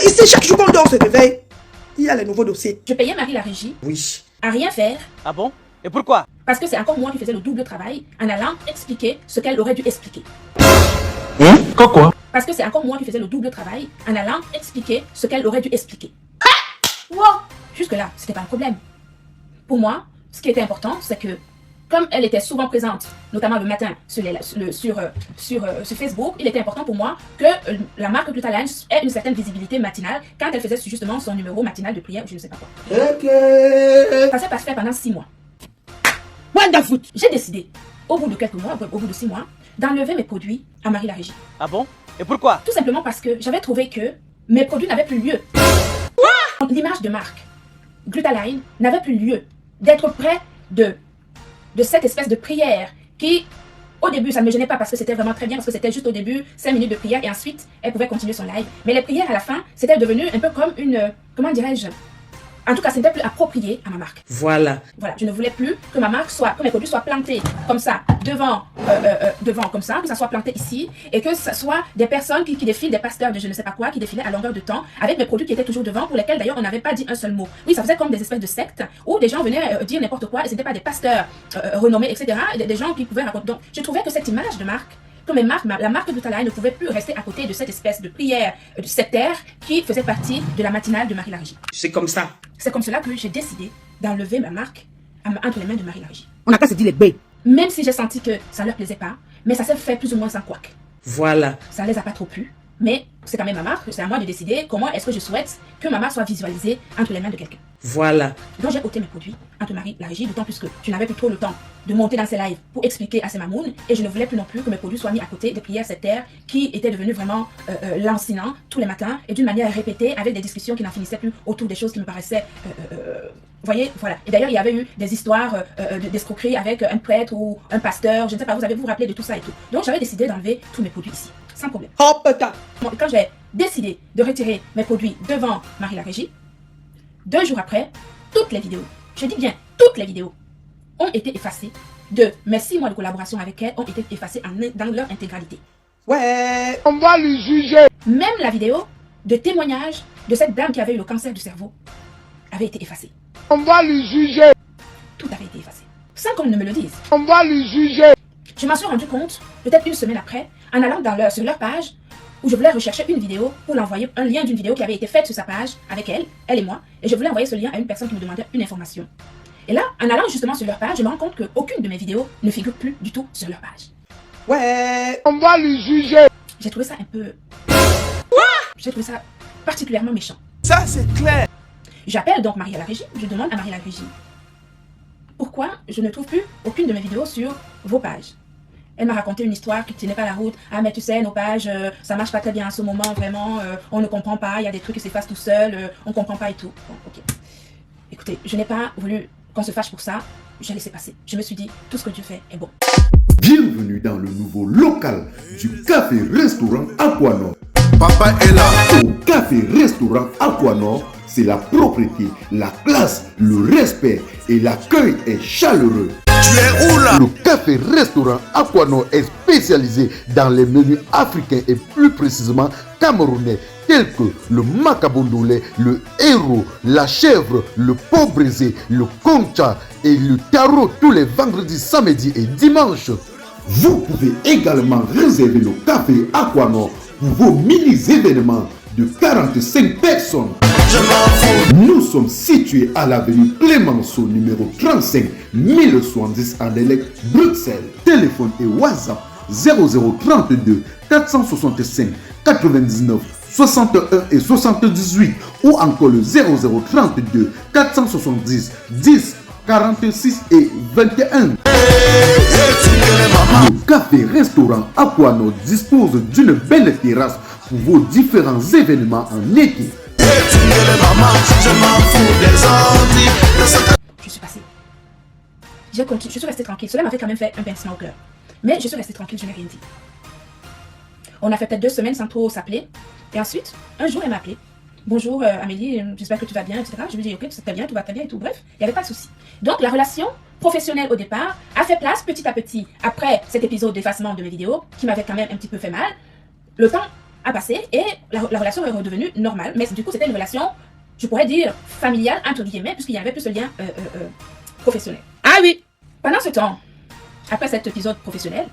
Ici, chaque jour qu'on dort se réveille, il y a les nouveaux dossiers. Je payais Marie la régie. Oui. À rien faire. Ah bon? Et pourquoi? Parce que c'est encore moi qui faisais le double travail en allant expliquer ce qu'elle aurait dû expliquer. Quoi? Parce que c'est encore moi qui faisais le double travail en allant expliquer ce qu'elle aurait dû expliquer. Wow. Jusque-là, c'était pas un problème. Pour moi, ce qui était important, c'est que comme elle était souvent présente, notamment le matin sur Facebook, il était important pour moi que la marque Glutaline ait une certaine visibilité matinale quand elle faisait justement son numéro matinal de prière ou je ne sais pas quoi. Ça s'est passé pendant 6 mois. Wonderful. J'ai décidé, au bout de quelques mois, au bout de 6 mois, d'enlever mes produits à Marie la régie. Ah bon? Et pourquoi? Tout simplement parce que j'avais trouvé que mes produits n'avaient plus lieu. L'image de marque Glutaline n'avait plus lieu d'être près de cette espèce de prière qui, au début, ça ne me gênait pas parce que c'était vraiment très bien, parce que c'était juste au début 5 minutes de prière et ensuite, elle pouvait continuer son live. Mais les prières à la fin, c'était devenu un peu comme une, comment dirais-je, en tout cas, ce n'était plus approprié à ma marque. Voilà. Voilà, je ne voulais plus que ma marque soit, que mes produits soient plantés comme ça, devant comme ça, que ça soit planté ici, et que ce soit des personnes qui défilent, des pasteurs de je ne sais pas quoi, qui défilaient à longueur de temps, avec mes produits qui étaient toujours devant, pour lesquels d'ailleurs on n'avait pas dit un seul mot. Oui, ça faisait comme des espèces de sectes, où des gens venaient dire n'importe quoi, et ce n'étaient pas des pasteurs renommés, etc., des gens qui pouvaient raconter. Donc, je trouvais que cette image de marque, que la marque Glutaline ne pouvait plus rester à côté de cette espèce de prière sectaire qui faisait partie de la matinale de Marie la régie. C'est comme ça. C'est comme cela que j'ai décidé d'enlever ma marque entre les mains de Marie la régie. On n'a pas se dit les baies. Même si j'ai senti que ça ne leur plaisait pas, mais ça s'est fait plus ou moins sans couac. Voilà. Ça ne les a pas trop plu, mais c'est quand même ma marque, c'est à moi de décider comment est-ce que je souhaite que ma marque soit visualisée entre les mains de quelqu'un. Voilà. Donc j'ai ôté mes produits entre Marie la régie, d'autant plus que je n'avais plus trop le temps de monter dans ces lives pour expliquer à ces mamounes, et je ne voulais plus non plus que mes produits soient mis à côté des prières sectaires qui étaient devenues vraiment lancinants tous les matins et d'une manière répétée avec des discussions qui n'en finissaient plus autour des choses qui me paraissaient voyez, voilà. Et d'ailleurs, il y avait eu des histoires d'escroquerie avec un prêtre ou un pasteur, je ne sais pas, vous vous rappelez de tout ça et tout. Donc j'avais décidé d'enlever tous mes produits ici, sans problème. Hop, ta. Quand j'ai décidé de retirer mes produits devant Marie la régie, 2 jours après, toutes les vidéos, je dis bien toutes les vidéos, ont été effacées de mes 6 mois de collaboration avec elle, ont été effacées dans leur intégralité. Ouais. On va le juger. Même la vidéo de témoignage de cette dame qui avait eu le cancer du cerveau avait été effacée. On va le juger. Tout avait été effacé, sans qu'on ne me le dise. On va le juger. Je m'en suis rendu compte, peut-être une semaine après, en allant sur leur page, où je voulais rechercher une vidéo pour l'envoyer, un lien d'une vidéo qui avait été faite sur sa page avec elle et moi, et je voulais envoyer ce lien à une personne qui me demandait une information. Et là, en allant justement sur leur page, je me rends compte qu'aucune de mes vidéos ne figure plus du tout sur leur page. Ouais. On va le juger. J'ai trouvé ça un peu... J'ai trouvé ça particulièrement méchant. Ça, c'est clair. J'appelle donc Marie à la régie, je demande à Marie la régie pourquoi je ne trouve plus aucune de mes vidéos sur vos pages. Elle m'a raconté une histoire qui ne tenait pas la route. Ah mais tu sais, nos pages, ça marche pas très bien en ce moment, vraiment, on ne comprend pas, il y a des trucs qui s'effacent tout seul, on comprend pas et tout. Bon, ok. Écoutez, je n'ai pas voulu qu'on se fâche pour ça, j'ai laissé passer. Je me suis dit, tout ce que Dieu fait est bon. Bienvenue dans le nouveau local du café-restaurant Aquanor. Papa est là. Au café-restaurant Aquanor, c'est la propreté, la classe, le respect et l'accueil est chaleureux. Tu es où là? Le café-restaurant Aquanor est spécialisé dans les menus africains et plus précisément camerounais tels que le macabondolé, le héros, la chèvre, le pot brisé, le concha et le tarot tous les vendredis, samedis et dimanches. Vous pouvez également réserver le café Aquanor pour vos mini-événements de 45 personnes. Nous sommes situés à l'avenue Clémenceau, numéro 35 1070 à Delec, Bruxelles. Téléphone et WhatsApp 0032 465 99 61 et 78 ou encore le 0032 470 10 46 et 21. Le café-restaurant Aquanor dispose d'une belle terrasse pour vos différents événements en été. Je suis passée. Je suis restée tranquille. Cela m'avait quand même fait un pincement au cœur. Mais je suis restée tranquille, je n'ai rien dit. On a fait peut-être 2 semaines sans trop s'appeler. Et ensuite, un jour, elle m'a appelé. Bonjour Amélie, j'espère que tu vas bien, etc. Je lui dis ok, tout va bien, tout va très bien et tout. Bref, il n'y avait pas de souci. Donc la relation professionnelle au départ a fait place petit à petit, après cet épisode d'effacement de mes vidéos, qui m'avait quand même un petit peu fait mal. Le temps a passé et la relation est redevenue normale. Mais du coup, c'était une relation, je pourrais dire, familiale, entre guillemets, puisqu'il y avait plus ce lien professionnel. Ah oui. Pendant ce temps, après cet épisode professionnel,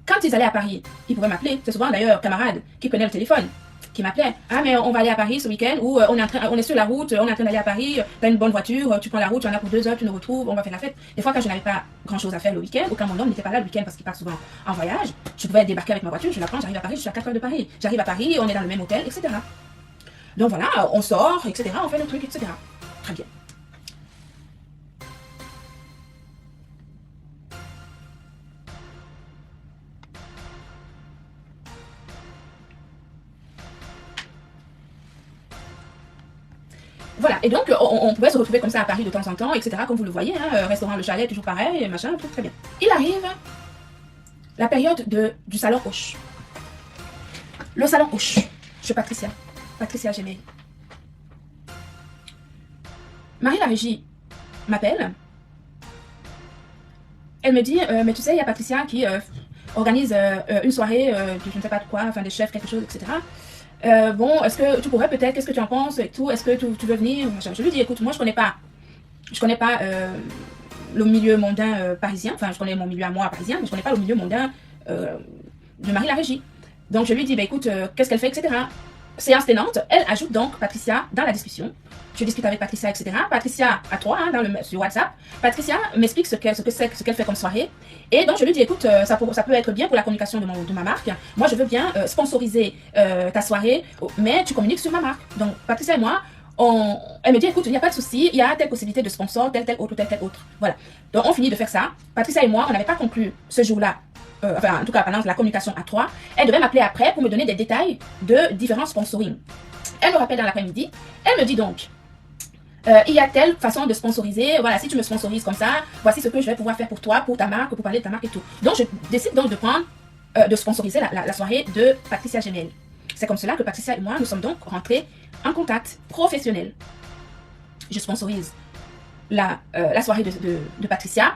quand ils allaient à Paris, ils pouvaient m'appeler. C'est souvent d'ailleurs camarades qui prenaient le téléphone, qui m'appelaient. Ah mais on va aller à Paris ce week-end, ou on est sur la route, on est en train d'aller à Paris, t'as une bonne voiture, tu prends la route, tu en as pour 2 heures, tu nous retrouves, on va faire la fête. Des fois quand je n'avais pas grand chose à faire le week-end, ou quand mon homme n'était pas là le week-end parce qu'il part souvent en voyage, je pouvais débarquer avec ma voiture, je la prends, j'arrive à Paris, je suis à 4 heures de Paris. J'arrive à Paris, on est dans le même hôtel, etc. Donc voilà, on sort, etc. On fait le truc, etc. Très bien. Voilà, et donc on pouvait se retrouver comme ça à Paris de temps en temps, etc. Comme vous le voyez, hein, restaurant Le Chalet, toujours pareil, machin, tout très bien. Il arrive la période du salon Hoche. Le salon Hoche, chez Patricia Gmail. Marie la régie m'appelle. Elle me dit, mais tu sais, il y a Patricia qui organise une soirée, je ne sais pas de quoi, enfin des chefs, quelque chose, etc. Bon, est-ce que tu pourrais peut-être, qu'est-ce que tu en penses et tout, est-ce que tu veux venir? Je lui dis, écoute, moi je connais pas le milieu mondain parisien, enfin je connais mon milieu à moi parisien, mais je connais pas le milieu mondain de Marie la régie. Donc je lui dis, bah écoute, qu'est-ce qu'elle fait, etc. Séance tenante, elle ajoute donc Patricia dans la discussion. Je discute avec Patricia, etc. Patricia à toi, hein, sur WhatsApp. Patricia m'explique ce qu'elle fait comme soirée. Et donc je lui dis, écoute, ça peut être bien pour la communication de ma marque. Moi, je veux bien sponsoriser ta soirée, mais tu communiques sur ma marque. Donc Patricia et moi, elle me dit, écoute, il n'y a pas de souci, il y a telle possibilité de sponsor, tel autre, tel autre. Voilà. Donc on finit de faire ça. Patricia et moi, on n'avait pas conclu ce jour-là. Enfin, en tout cas, pendant la communication à 3, elle devait m'appeler après pour me donner des détails de différents sponsoring. Elle me rappelle dans l'après-midi. Elle me dit donc, il y a telle façon de sponsoriser. Voilà, si tu me sponsorises comme ça, voici ce que je vais pouvoir faire pour toi, pour ta marque, pour parler de ta marque et tout. Donc, je décide donc de sponsoriser la soirée de Patricia Gmail. C'est comme cela que Patricia et moi, nous sommes donc rentrés en contact professionnel. Je sponsorise la soirée de Patricia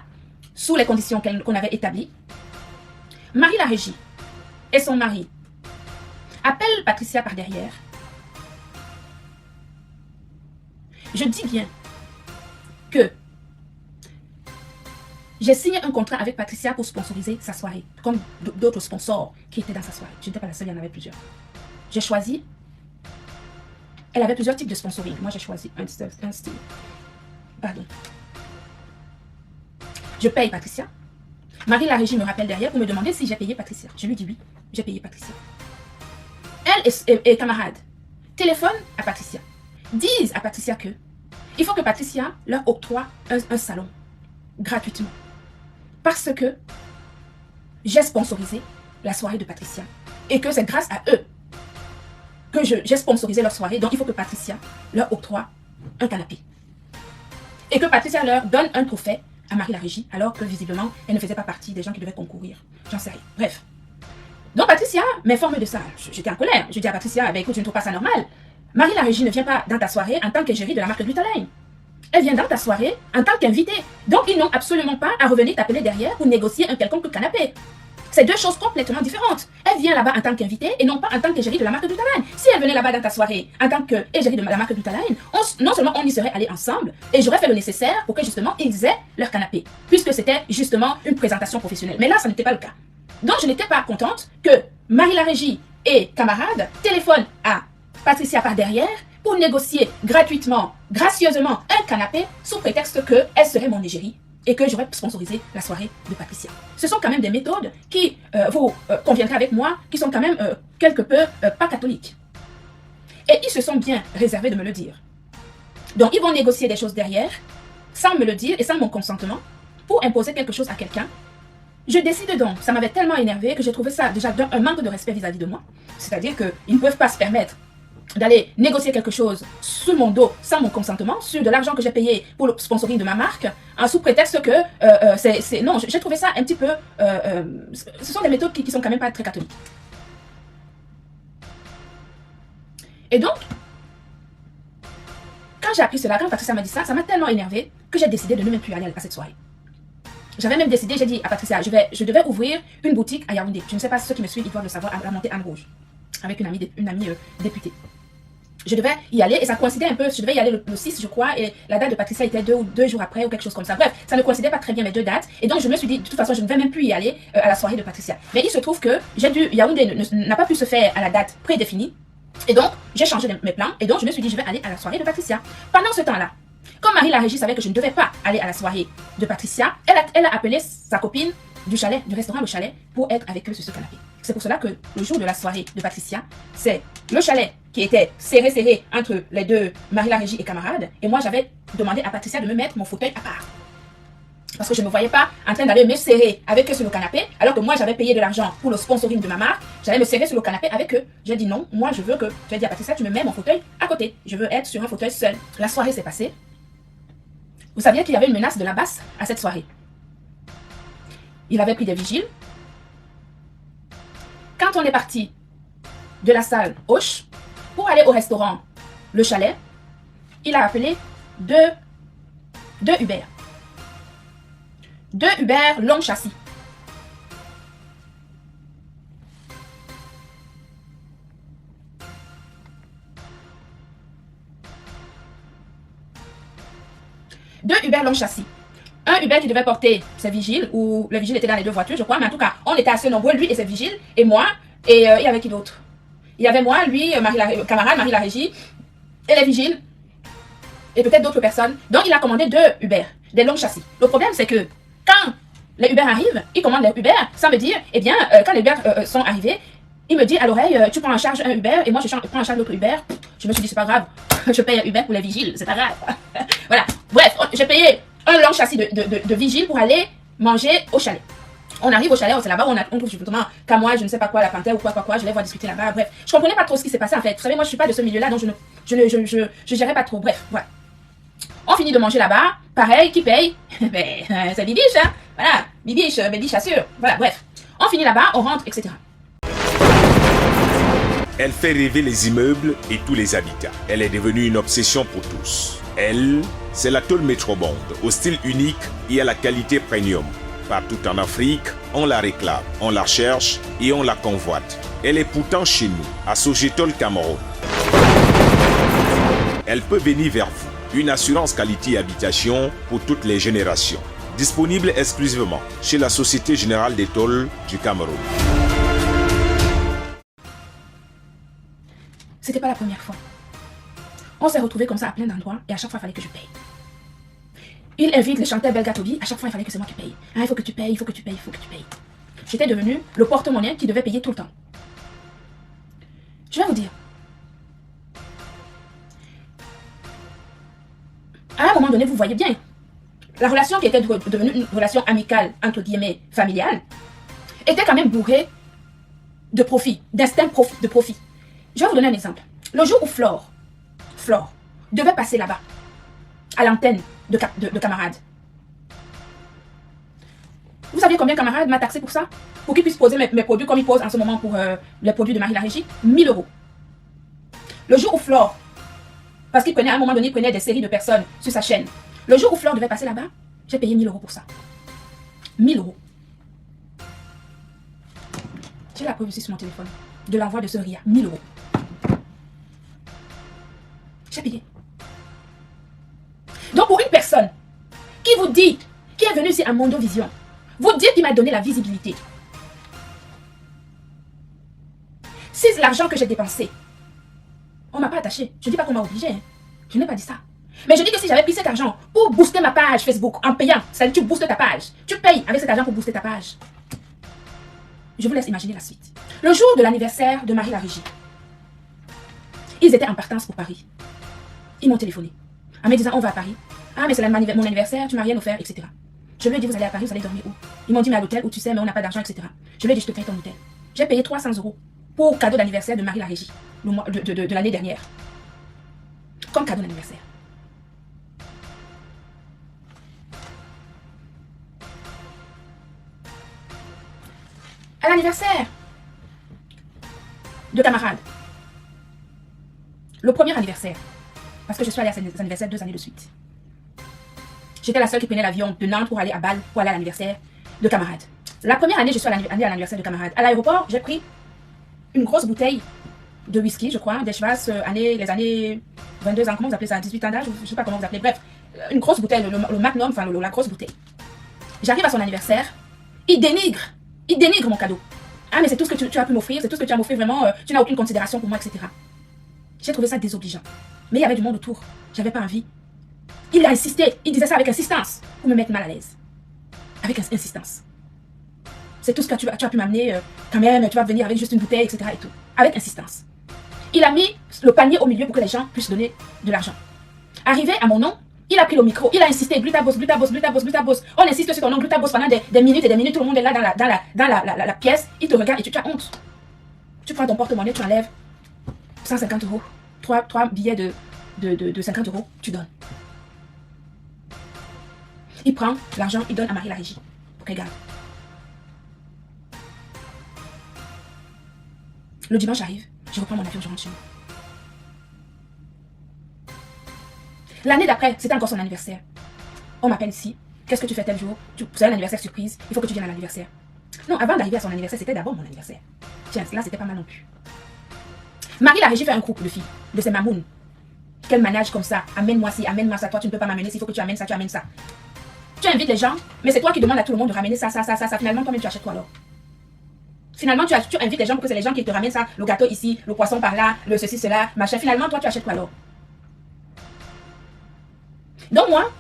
sous les conditions qu'on avait établies. Marie la régie et son mari appellent Patricia par derrière. Je dis bien que j'ai signé un contrat avec Patricia pour sponsoriser sa soirée, comme d'autres sponsors qui étaient dans sa soirée. Je n'étais pas la seule, il y en avait plusieurs. J'ai choisi. Elle avait plusieurs types de sponsoring. Moi, j'ai choisi un style. Pardon. Je paye Patricia. Marie la régie me rappelle derrière pour me demander si j'ai payé Patricia. Je lui dis oui, j'ai payé Patricia. Elle et camarades téléphonent à Patricia. Disent à Patricia que il faut que Patricia leur octroie un salon gratuitement. Parce que j'ai sponsorisé la soirée de Patricia. Et que c'est grâce à eux que j'ai sponsorisé leur soirée. Donc il faut que Patricia leur octroie un canapé. Et que Patricia leur donne un trophée à Marie la régie, alors que visiblement, elle ne faisait pas partie des gens qui devaient concourir. J'en sais rien. Bref. Donc Patricia m'informe de ça. J'étais en colère. Je dis à Patricia, écoute, je ne trouve pas ça normal. Marie la régie ne vient pas dans ta soirée en tant qu'égérie de la marque Glutaline. Elle vient dans ta soirée en tant qu'invitée. Donc ils n'ont absolument pas à revenir t'appeler derrière pour négocier un quelconque canapé. C'est deux choses complètement différentes. Elle vient là-bas en tant qu'invitée et non pas en tant qu'égérie de la marque Glutaline. Si elle venait là-bas dans ta soirée en tant qu'égérie de la marque Glutaline, non seulement on y serait allés ensemble et j'aurais fait le nécessaire pour que justement ils aient leur canapé. Puisque c'était justement une présentation professionnelle. Mais là, ça n'était pas le cas. Donc je n'étais pas contente que Marie la régie et camarades téléphonent à Patricia par derrière pour négocier gratuitement, gracieusement un canapé sous prétexte qu'elle serait mon égérie et que j'aurais sponsorisé la soirée de Patricia. Ce sont quand même des méthodes qui, vous conviendrez avec moi, qui sont quand même quelque peu pas catholiques. Et ils se sont bien réservés de me le dire. Donc ils vont négocier des choses derrière, sans me le dire et sans mon consentement, pour imposer quelque chose à quelqu'un. Je décide donc, ça m'avait tellement énervé que j'ai trouvé ça déjà un manque de respect vis-à-vis de moi. C'est-à-dire qu'ils ne peuvent pas se permettre d'aller négocier quelque chose sous mon dos, sans mon consentement, sur de l'argent que j'ai payé pour le sponsoring de ma marque, sous prétexte que non, j'ai trouvé ça un petit peu... ce sont des méthodes qui sont quand même pas très catholiques. Et donc, quand j'ai appris cela, quand Patricia m'a dit ça, ça m'a tellement énervé que j'ai décidé de ne même plus aller à cette soirée. J'avais même décidé, j'ai dit à Patricia, je devais ouvrir une boutique à Yaoundé. Je ne sais pas si ceux qui me suivent, ils doivent le savoir, à la montée Anne Rouge. avec une amie députée. Je devais y aller et ça coïncidait un peu, je devais y aller le 6 je crois et la date de Patricia était deux jours après ou quelque chose comme ça. Bref, ça ne coïncidait pas très bien mes deux dates et donc je me suis dit de toute façon je ne vais même plus y aller à la soirée de Patricia. Mais il se trouve que Yaoundé n'a pas pu se faire à la date prédéfinie et donc j'ai changé mes plans et donc je me suis dit je vais aller à la soirée de Patricia. Pendant ce temps-là, comme Marie la Régie savait que je ne devais pas aller à la soirée de Patricia, elle a appelé sa copine du chalet, du restaurant Le Chalet pour être avec eux sur ce canapé. C'est pour cela que le jour de la soirée de Patricia, c'est le chalet qui était serré entre les deux, Marie la Régie et camarades. Et moi, j'avais demandé à Patricia de me mettre mon fauteuil à part. Parce que je ne me voyais pas en train d'aller me serrer avec eux sur le canapé, alors que moi, j'avais payé de l'argent pour le sponsoring de ma marque. J'allais me serrer sur le canapé avec eux. J'ai dit non, moi, j'ai dit à Patricia, tu me mets mon fauteuil à côté. Je veux être sur un fauteuil seul. La soirée s'est passée. Vous saviez qu'il y avait une menace de la basse à cette soirée. Il avait pris des vigiles. Quand on est parti de la salle Hoche pour aller au restaurant Le Chalet, il a appelé deux Uber. Deux Uber long châssis. Deux Uber long châssis. Un Uber qui devait porter ses vigiles, ou le vigile était dans les deux voitures, je crois, mais en tout cas, on était assez nombreux, lui et ses vigiles, et moi, et il y avait qui d'autre? Il y avait moi, lui, camarade, Marie la Régie, et les vigiles, et peut-être d'autres personnes. Donc, il a commandé deux Uber, des longs châssis. Le problème, c'est que quand les Uber arrivent, il commande les Uber sans me dire, eh bien, quand les Uber sont arrivés, il me dit à l'oreille, tu prends en charge un Uber, et moi, je prends en charge l'autre Uber. Je me suis dit, c'est pas grave, je paye un Uber pour les vigiles, c'est pas grave. Voilà, bref, j'ai payé un long châssis de vigile pour aller manger au chalet. On arrive au chalet, c'est là-bas où on trouve justement qu'à moi, je ne sais pas quoi, la panthère ou quoi, je les vois discuter là-bas, bref. Je comprenais pas trop ce qui s'est passé en fait. Vous savez, moi je suis pas de ce milieu-là, donc je gérais pas trop, bref, voilà. On finit de manger là-bas, pareil, qui paye? Ben, c'est Bibiche, hein. Voilà, Bibiche assure, voilà, bref. On finit là-bas, on rentre, etc. Elle fait rêver les immeubles et tous les habitats. Elle est devenue une obsession pour tous. Elle, c'est la tôle Metrobond, au style unique et à la qualité premium. Partout en Afrique, on la réclame, on la cherche et on la convoite. Elle est pourtant chez nous, à Sogetol Cameroun. Elle peut venir vers vous. Une assurance qualité habitation pour toutes les générations. Disponible exclusivement chez la Société Générale des Tôles du Cameroun. C'était pas la première fois. On s'est retrouvés comme ça à plein d'endroits et à chaque fois, il fallait que je paye. Il invite les chanteurs Belga Toby, à chaque fois, il fallait que c'est moi qui paye. Ah, il faut que tu payes, il faut que tu payes, il faut que tu payes. J'étais devenu le porte-monnaie qui devait payer tout le temps. Je vais vous dire. À un moment donné, vous voyez bien, la relation qui était devenue une relation amicale, entre guillemets, familiale, était quand même bourrée de profit, d'instinct de profit. Je vais vous donner un exemple. Le jour où Flore devait passer là-bas, à l'antenne de camarades. Vous savez combien camarade m'a taxé pour ça? Pour qu'il puisse poser mes produits comme il pose en ce moment pour les produits de Marie la Régie, 1000 €. Le jour où Flore, parce qu'il prenait à un moment donné, il prenait des séries de personnes sur sa chaîne. Le jour où Flore devait passer là-bas, j'ai payé 1000 € pour ça. 1000 €. J'ai la preuve ici sur mon téléphone de l'envoi de ce RIA. 1000 €. J'ai payé. Donc pour une personne qui vous dit, qui est venue ici à Mondo Vision, vous dites qu'il m'a donné la visibilité. Si l'argent que j'ai dépensé, on ne m'a pas attaché. Je ne dis pas qu'on m'a obligé. Hein. Je n'ai pas dit ça. Mais je dis que si j'avais pris cet argent pour booster ma page Facebook en payant, c'est-à-dire tu boostes ta page, tu payes avec cet argent pour booster ta page. Je vous laisse imaginer la suite. Le jour de l'anniversaire de Marie la Régie, ils étaient en partance pour Paris. Ils m'ont téléphoné en me disant on va à Paris. Ah mais c'est mon anniversaire, tu m'as rien offert, etc. Je lui ai dit vous allez à Paris, vous allez dormir où? Ils m'ont dit mais à l'hôtel où tu sais mais on n'a pas d'argent, etc. Je lui ai dit je te paye ton hôtel. J'ai payé 300 € pour cadeau d'anniversaire de Marie la Régie de l'année dernière. Comme cadeau d'anniversaire. À l'anniversaire de camarades. Le premier anniversaire. Parce que je suis allée à ces anniversaires 2 années de suite. J'étais la seule qui prenait l'avion de Nantes pour aller à Bâle, pour aller à l'anniversaire de camarades. La première année, je suis allée à l'anniversaire de camarades. À l'aéroport, j'ai pris une grosse bouteille de whisky, je crois, des Chivas, les années 22 ans, comment vous appelez ça, 18 ans d'âge, je ne sais pas comment vous appelez, bref, une grosse bouteille, le Magnum, enfin la grosse bouteille. J'arrive à son anniversaire, il dénigre mon cadeau. Ah, mais c'est tout ce que tu as pu m'offrir, c'est tout ce que tu as m'offert, vraiment, tu n'as aucune considération pour moi, etc. J'ai trouvé ça désobligeant. Mais il y avait du monde autour, j'avais pas envie. Il a insisté, il disait ça avec insistance, pour me mettre mal à l'aise. Avec insistance. C'est tout ce que tu as pu m'amener, quand même, tu vas venir avec juste une bouteille, etc. et tout. Avec insistance. Il a mis le panier au milieu pour que les gens puissent donner de l'argent. Arrivé à mon nom, il a pris le micro, il a insisté, Glutabos. On insiste sur ton nom, Glutabos, pendant des minutes et des minutes, tout le monde est là dans la pièce, il te regarde et tu as honte. Tu prends ton porte-monnaie, tu enlèves 150 euros, 3 billets de 50 euros, tu donnes. Il prend l'argent, il donne à Marie la régie pour qu'elle garde. Le dimanche arrive, je reprends mon avion, je rentre chez moi. L'année d'après, c'était encore son anniversaire. On m'appelle ici. Qu'est-ce que tu fais tel jour? C'est un anniversaire surprise. Il faut que tu viennes à l'anniversaire. Non, avant d'arriver à son anniversaire, c'était d'abord mon anniversaire. Tiens, là, c'était pas mal non plus. Marie la régie fait un groupe de filles, de ces mamounes. Qu'elle manage comme ça. Amène-moi ci, amène-moi ça. Toi, tu ne peux pas m'amener. S'il faut que tu amènes ça, tu amènes ça. Tu invites les gens, mais c'est toi qui demandes à tout le monde de ramener ça. Finalement, toi-même, tu achètes quoi alors? Finalement, tu invites les gens pour que c'est les gens qui te ramènent ça. Le gâteau ici, le poisson par là, le ceci, cela, machin. Finalement, toi, tu achètes quoi alors? Donc moi,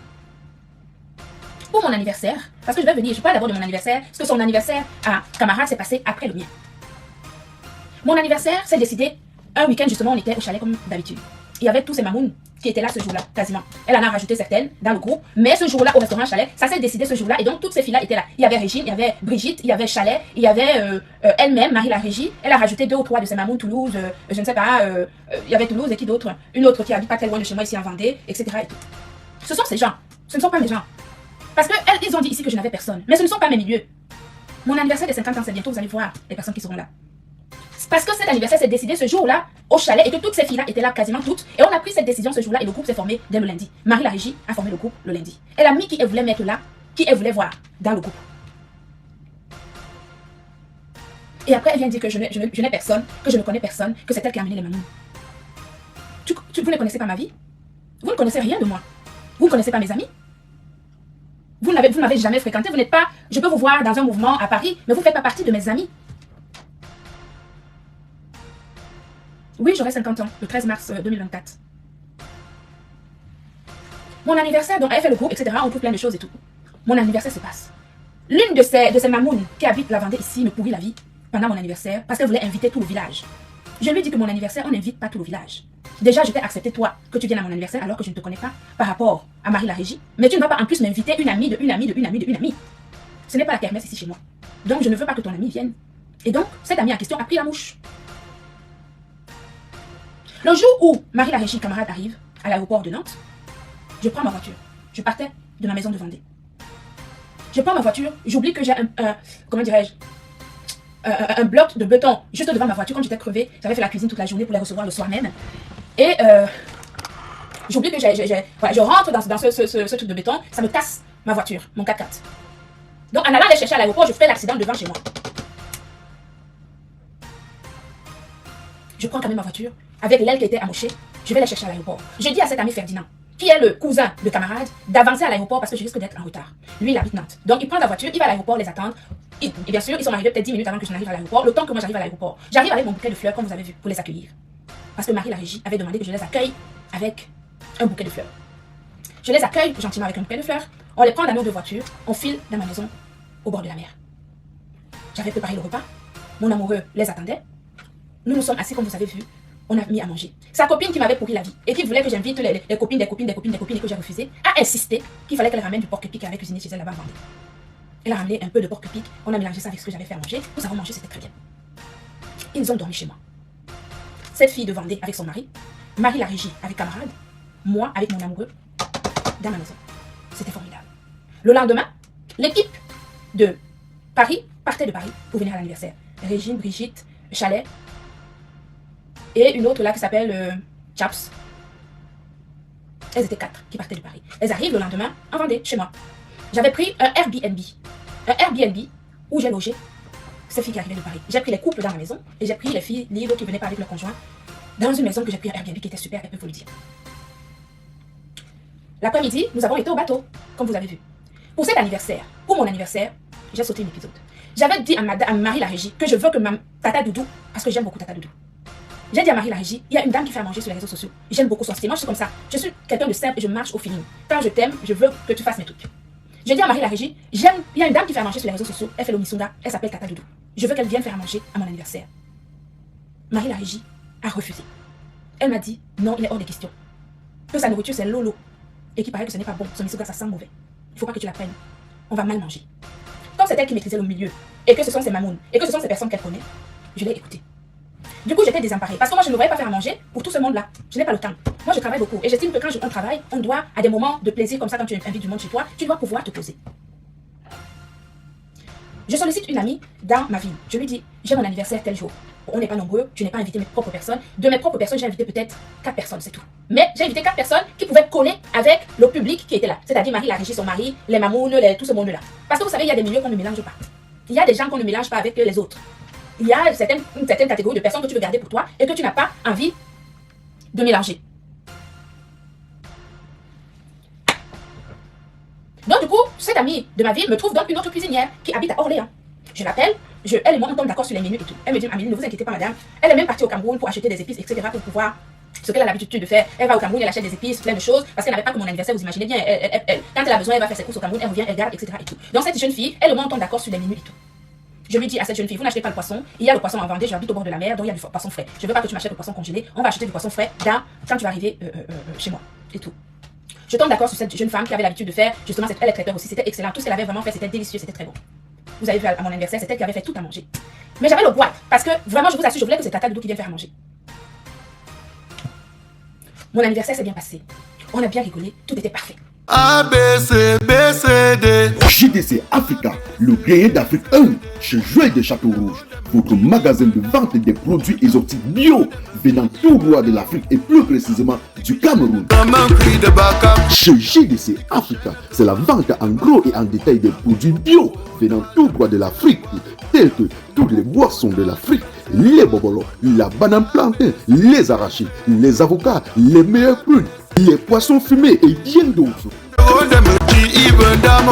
pour mon anniversaire, parce que je vais venir, je parle d'abord de mon anniversaire, parce que son anniversaire à Camarade s'est passé après le mien. Mon anniversaire s'est décidé, un week-end justement, on était au chalet comme d'habitude. Il y avait tous ces mamounes qui étaient là ce jour-là, quasiment. Elle en a rajouté certaines dans le groupe, mais ce jour-là, au restaurant Chalet, ça s'est décidé ce jour-là, et donc toutes ces filles-là étaient là. Il y avait Régine, il y avait Brigitte, il y avait Chalet, il y avait elle-même, Marie la régie. Elle a rajouté 2 ou 3 de ces mamounes, Toulouse, je ne sais pas, il y avait Toulouse et qui d'autre? Une autre qui habite pas très loin de chez moi, ici en Vendée, etc. Et tout. Ce sont ces gens, ce ne sont pas mes gens. Parce qu'ils ont dit ici que je n'avais personne, mais ce ne sont pas mes milieux. Mon anniversaire de 50 ans, c'est bientôt, vous allez voir les personnes qui seront là. Parce que cet anniversaire s'est décidé ce jour-là au chalet et que toutes ces filles-là étaient là quasiment toutes. Et on a pris cette décision ce jour-là et le groupe s'est formé dès le lundi. Marie la régie a formé le groupe le lundi. Elle a mis qui elle voulait mettre là, qui elle voulait voir dans le groupe. Et après, elle vient dire que je n'ai personne, que je ne connais personne, que c'est elle qui a amené les mamans. Vous ne connaissez pas ma vie? Vous ne connaissez rien de moi? Vous ne connaissez pas mes amis? Vous ne m'avez jamais fréquenté, vous n'êtes pas... Je peux vous voir dans un mouvement à Paris, mais vous ne faites pas partie de mes amis. Oui, j'aurai 50 ans, le 13 mars 2024. Mon anniversaire, donc elle fait le groupe, etc. On trouve plein de choses et tout. Mon anniversaire se passe. L'une de ces mamounes qui habite la Vendée ici me pourrit la vie pendant mon anniversaire parce qu'elle voulait inviter tout le village. Je lui dis que mon anniversaire, on n'invite pas tout le village. Déjà, je t'ai accepté toi que tu viennes à mon anniversaire alors que je ne te connais pas par rapport à Marie la régie. Mais tu ne vas pas en plus m'inviter une amie de une amie de une amie de une amie. Ce n'est pas la kermesse ici chez moi. Donc je ne veux pas que ton amie vienne. Et donc, cette amie en question a pris la mouche. Le jour où Marie la régie camarade arrive à l'aéroport de Nantes, je prends ma voiture. Je partais de ma maison de Vendée. Je prends ma voiture, j'oublie que j'ai comment dirais-je, un bloc de béton juste devant ma voiture. Comme j'étais crevée, j'avais fait la cuisine toute la journée pour les recevoir le soir même. Et j'oublie que je rentre dans ce truc de béton, ça me casse ma voiture, mon 4x4. Donc en allant les chercher à l'aéroport, je fais l'accident devant chez moi. Je prends quand même ma voiture, avec l'aile qui était amochée, je vais la chercher à l'aéroport. Je dis à cet ami Ferdinand, qui est le cousin de camarade, d'avancer à l'aéroport parce que je risque d'être en retard. Lui, il habite Nantes. Donc il prend la voiture, il va à l'aéroport les attendre. Et bien sûr, ils sont arrivés peut-être 10 minutes avant que je n'arrive à l'aéroport. Le temps que moi j'arrive à l'aéroport, j'arrive avec mon bouquet de fleurs, comme vous avez vu, pour les accueillir. Parce que Marie la régie avait demandé que je les accueille avec un bouquet de fleurs. Je les accueille gentiment avec un bouquet de fleurs. On les prend dans nos 2 voitures, on file dans ma maison, au bord de la mer. J'avais préparé le repas, mon amoureux les attendait. Nous nous sommes assis comme vous avez vu, on a mis à manger. Sa copine qui m'avait pourri la vie et qui voulait que j'invite les copines des copines et que j'ai refusé, a insisté qu'il fallait qu'elle ramène du porc-épic qu'elle avait cuisiné chez elle là-bas à Vendée. Elle a ramené un peu de porc-épic, on a mélangé ça avec ce que j'avais fait à manger, nous avons mangé, c'était très bien. Ils ont dormi chez moi. Cette fille de Vendée avec son mari, Marie la régie avec camarade, moi avec mon amoureux, dans ma maison. C'était formidable. Le lendemain, l'équipe de Paris partait de Paris pour venir à l'anniversaire. Régine, Brigitte, Chalet, et une autre là qui s'appelle Chaps. Elles étaient 4 qui partaient de Paris. Elles arrivent le lendemain en Vendée, chez moi. J'avais pris un Airbnb où j'ai logé ces filles qui arrivaient de Paris. J'ai pris les couples dans ma maison et j'ai pris les filles libres qui venaient pas avec leur conjoint dans une maison que j'ai pris à Airbnb qui était super, elle peut vous le dire. L'après-midi, nous avons été au bateau, comme vous avez vu. Pour cet anniversaire, pour mon anniversaire, j'ai sauté un épisode. J'avais dit à Marie la régie que je veux que ma Tata Doudou, parce que j'aime beaucoup Tata Doudou. J'ai dit à Marie la régie, il y a une dame qui fait à manger sur les réseaux sociaux. J'aime beaucoup son style. Moi, je suis comme ça. Je suis quelqu'un de simple et je marche au feeling. Quand je t'aime, je veux que tu fasses mes trucs. J'ai dit à Marie la régie, il y a une dame qui fait à manger sur les réseaux sociaux. Elle fait le misunda. Elle s'appelle Tata Doudou. Je veux qu'elle vienne faire à manger à mon anniversaire. Marie la régie a refusé. Elle m'a dit, non, il est hors de question. Que sa nourriture, c'est lolo. Et qu'il paraît que ce n'est pas bon. Son misunda, ça sent mauvais. Il ne faut pas que tu la prennes. On va mal manger. Comme c'est elle qui maîtrisait le milieu, et que ce sont ses mamounes, et que ce sont ces personnes qu'elle connaît, je l'ai écoutée. Du coup, j'étais désemparée. Parce que moi, je ne voyais pas faire à manger pour tout ce monde-là. Je n'ai pas le temps. Moi, je travaille beaucoup. Et j'estime que quand on travaille, on doit, à des moments de plaisir comme ça, quand tu invites du monde chez toi, tu dois pouvoir te poser. Je sollicite une amie dans ma ville. Je lui dis, j'ai mon anniversaire tel jour. On n'est pas nombreux, je n'ai pas invité mes propres personnes. De mes propres personnes, j'ai invité peut-être 4 personnes, c'est tout. Mais j'ai invité 4 personnes qui pouvaient coller avec le public qui était là. C'est-à-dire Marie, la régie, son mari, les mamounes, tout ce monde-là. Parce que vous savez, il y a des milieux qu'on ne mélange pas. Il y a des gens qu'on ne mélange pas avec les autres. Il y a une certaine catégorie de personnes que tu veux garder pour toi et que tu n'as pas envie de mélanger. Donc du coup, cette amie de ma ville me trouve donc une autre cuisinière qui habite à Orléans. Je l'appelle, elle et moi on tombe d'accord sur les menus et tout. Elle me dit, Amélie, ne vous inquiétez pas madame. Elle est même partie au Cameroun pour acheter des épices, etc. pour pouvoir, ce qu'elle a l'habitude de faire. Elle va au Cameroun, elle achète des épices, plein de choses, parce qu'elle n'avait pas que mon anniversaire, vous imaginez bien. Quand elle a besoin, elle va faire ses courses au Cameroun, elle revient, elle garde, etc. Et tout. Donc cette jeune fille, elle et moi on tombe d'accord sur les menus et tout. Je lui dis à cette jeune fille, vous n'achetez pas le poisson, il y a le poisson à Vendée, j'habite au bord de la mer, donc il y a du poisson frais. Je ne veux pas que tu m'achètes le poisson congelé, on va acheter du poisson frais quand tu vas arriver chez moi et tout. Je tombe d'accord sur cette jeune femme qui avait l'habitude de faire, justement, elle est traiteur aussi, c'était excellent, tout ce qu'elle avait vraiment fait, c'était délicieux, c'était très bon. Vous avez vu à mon anniversaire, c'était elle qui avait fait tout à manger. Mais j'avais le boîte, parce que vraiment, je vous assure, je voulais que c'est Tata Doudou qui vienne faire à manger. Mon anniversaire s'est bien passé, on a bien rigolé, tout était parfait. A, B, C, B, C, D. JDC Africa, le grenier d'Afrique 1, chez Joël de Château-Rouge, votre magasin de vente des produits exotiques bio, venant tout droit de l'Afrique et plus précisément du Cameroun. Comme un cri de backup. Chez JDC Africa, c'est la vente en gros et en détail des produits bio, venant tout droit de l'Afrique, tels que toutes les boissons de l'Afrique, les bobolos, la banane plantain, les arachides, les avocats, les meilleures prunes, les poissons fumés et bien d'autres.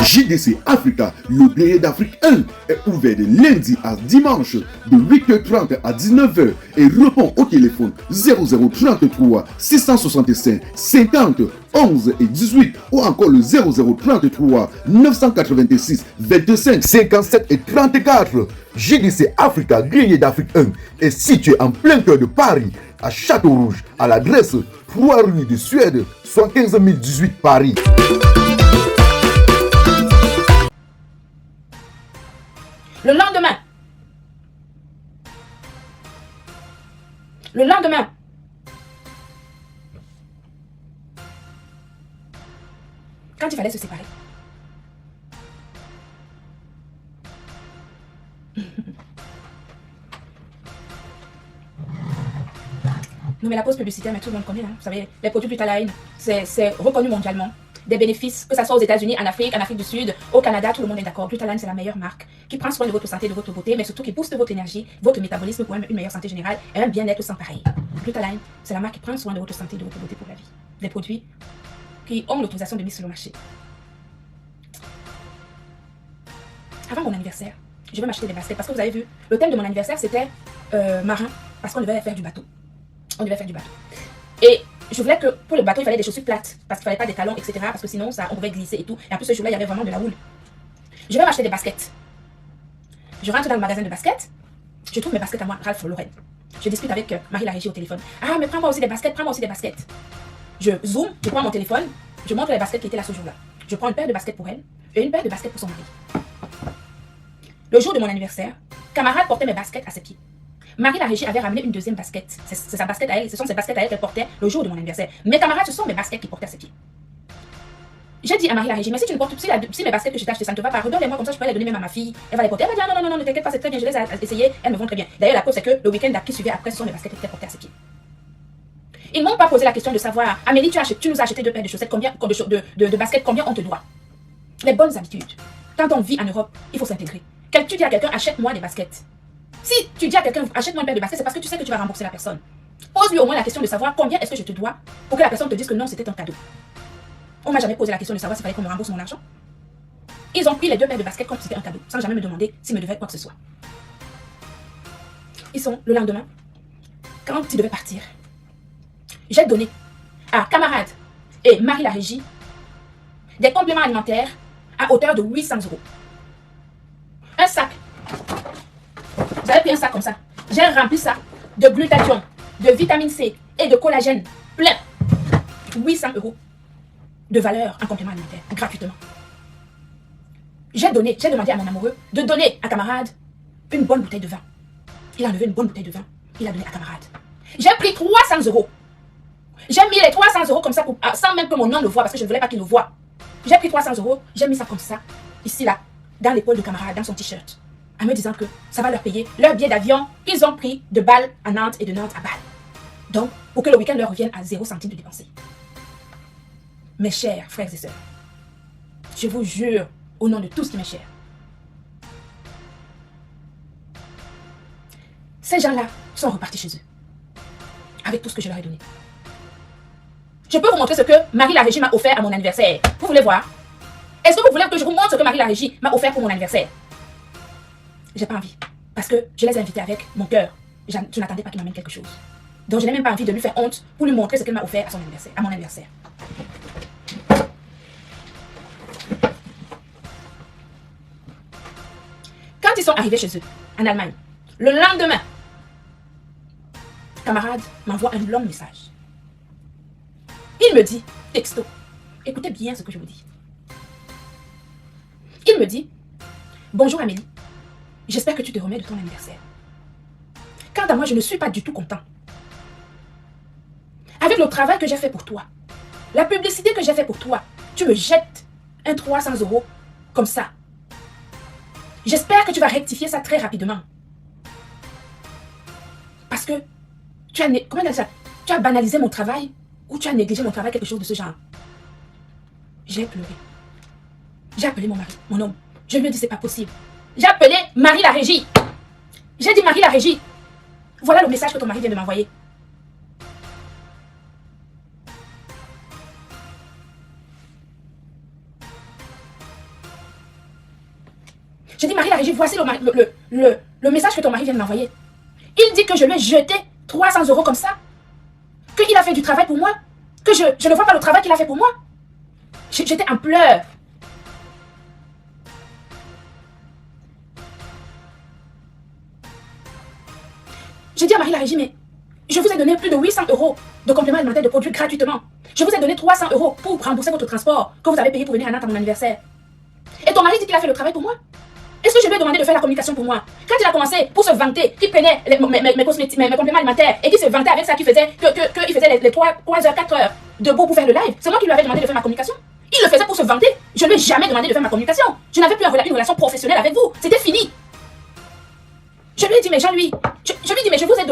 JDC Africa, le grenier d'Afrique 1, est ouvert de lundi à dimanche de 8h30 à 19h et répond au téléphone 0033 665 50 11 et 18 ou encore le 0033 986 25 57 et 34. JDC Africa, grenier d'Afrique 1, est situé en plein cœur de Paris, à Château-Rouge, à l'adresse 3 rue de Suède, 75 018 Paris. Le lendemain, quand il fallait se séparer, non mais la pause publicitaire, mais tout le monde connaît, hein. Vous savez, les produits Glutaline, c'est reconnu mondialement. Des bénéfices, que ce soit aux États-Unis, en Afrique du Sud, au Canada, tout le monde est d'accord. Glutaline, c'est la meilleure marque qui prend soin de votre santé, de votre beauté, mais surtout qui booste votre énergie, votre métabolisme pour une meilleure santé générale et un bien-être sans pareil. Glutaline, c'est la marque qui prend soin de votre santé, de votre beauté pour la vie. Des produits qui ont l'autorisation de mise sur le marché. Avant mon anniversaire, je vais m'acheter des baskets parce que vous avez vu, le thème de mon anniversaire c'était marin, parce qu'on devait faire du bateau. Et je voulais que pour le bateau, il fallait des chaussures plates, parce qu'il ne fallait pas des talons, etc. Parce que sinon, on pouvait glisser et tout. Et en plus, ce jour-là, il y avait vraiment de la houle. Je vais m'acheter des baskets. Je rentre dans le magasin de baskets. Je trouve mes baskets à moi, Ralph Lauren. Je discute avec Marie la régie au téléphone. Ah, mais prends-moi aussi des baskets, Je zoome, je prends mon téléphone, je montre les baskets qui étaient là ce jour-là. Je prends une paire de baskets pour elle et une paire de baskets pour son mari. Le jour de mon anniversaire, camarade portait mes baskets à ses pieds. Marie la régie avait ramené une deuxième basket. C'est sa basket à elle, ce sont ses baskets à elle qu'elle portait le jour de mon anniversaire. Mes camarades, ce sont mes baskets qui portaient à ses pieds. J'ai dit à Marie la régie, mais si tu ne portes si mes baskets que je t'ai achetées, ça ne te va pas, redonne-les-moi comme ça, je pourrais les donner même à ma fille. Elle va les porter. Elle va dire non, ne t'inquiète pas, c'est très bien, je les ai essayées, elles me vont très bien. D'ailleurs, la preuve, c'est que le week-end qui suivait après, ce sont mes baskets qui étaient portées à ses pieds. Ils ne m'ont pas posé la question de savoir, Amélie, tu nous as acheté 2 paires de chaussettes, combien de baskets, combien on te doit. Les bonnes habitudes. Quand on vit en Europe, il faut s'intégrer. Tu dis à quelqu'un, achète-moi des baskets. Si tu dis à quelqu'un, achète-moi une paire de baskets, c'est parce que tu sais que tu vas rembourser la personne. Pose-lui au moins la question de savoir combien est-ce que je te dois pour que la personne te dise que non, c'était un cadeau. On m'a jamais posé la question de savoir s'il fallait qu'on me rembourse mon argent. Ils ont pris les 2 paires de baskets comme si c'était un cadeau, sans jamais me demander s'ils me devaient quoi que ce soit. Ils sont le lendemain, quand ils devaient partir. J'ai donné à camarade et Marie la régie des compléments alimentaires à hauteur de 800 €. Un sac. Vous avez pris un sac comme ça. J'ai rempli ça de glutathion, de vitamine C et de collagène plein. 800 € de valeur en complément alimentaire, gratuitement. J'ai demandé à mon amoureux de donner à camarade une bonne bouteille de vin. Il a enlevé une bonne bouteille de vin. Il a donné à camarade. J'ai pris 300 €. J'ai mis les 300 € comme ça, sans même que mon nom le voie, parce que je ne voulais pas qu'il le voie. J'ai pris 300 €, j'ai mis ça comme ça, ici là, dans l'épaule de camarade, dans son t-shirt, en me disant que ça va leur payer leur billet d'avion qu'ils ont pris de Bâle à Nantes et de Nantes à Bâle. Donc, pour que le week-end leur revienne à 0 centime de dépenser. Mes chers frères et sœurs, je vous jure, au nom de tous qui m'est cher, ces gens-là sont repartis chez eux, avec tout ce que je leur ai donné. Je peux vous montrer ce que Marie la Régie m'a offert à mon anniversaire. Vous voulez voir? Est-ce que vous voulez que je vous montre ce que Marie la Régie m'a offert pour mon anniversaire? J'ai pas envie, parce que je les ai invités avec mon cœur. Je n'attendais pas qu'il m'amène quelque chose. Donc je n'ai même pas envie de lui faire honte pour lui montrer ce qu'elle m'a offert à mon anniversaire. Quand ils sont arrivés chez eux, en Allemagne, le lendemain, camarade m'envoie un long message. Il me dit, texto, écoutez bien ce que je vous dis. Il me dit, bonjour Amélie, j'espère que tu te remets de ton anniversaire. Quant à moi, je ne suis pas du tout content. Avec le travail que j'ai fait pour toi, la publicité que j'ai fait pour toi, tu me jettes un 300 € comme ça. J'espère que tu vas rectifier ça très rapidement. Parce que tu as banalisé mon travail ou tu as négligé mon travail, quelque chose de ce genre. J'ai pleuré. J'ai appelé mon mari, mon homme. Je lui ai dit c'est pas possible. J'ai appelé Marie la Régie. J'ai dit Marie la Régie, voilà le message que ton mari vient de m'envoyer. J'ai dit Marie la Régie, voici le message que ton mari vient de m'envoyer. Il dit que je lui ai jeté 300 € comme ça. Qu'il a fait du travail pour moi. Que je ne vois pas le travail qu'il a fait pour moi. J'étais en pleurs. J'ai dit à Marie la Régie, mais je vous ai donné plus de 800 € de compléments alimentaires de produits gratuitement. Je vous ai donné 300 € pour rembourser votre transport que vous avez payé pour venir à Nantes à mon anniversaire. Et ton mari dit qu'il a fait le travail pour moi. Est-ce que je lui ai demandé de faire la communication pour moi? Quand il a commencé pour se vanter, qu'il prenait mes compléments alimentaires et qu'il se vantait avec ça, qu'il faisait les 3 heures, 4 heures debout pour faire le live, c'est moi qui lui avais demandé de faire ma communication. Il le faisait pour se vanter. Je ne lui ai jamais demandé de faire ma communication. Je n'avais plus une relation professionnelle avec vous. C'était fini. Je lui ai dit, mais Jean-Louis, je vous ai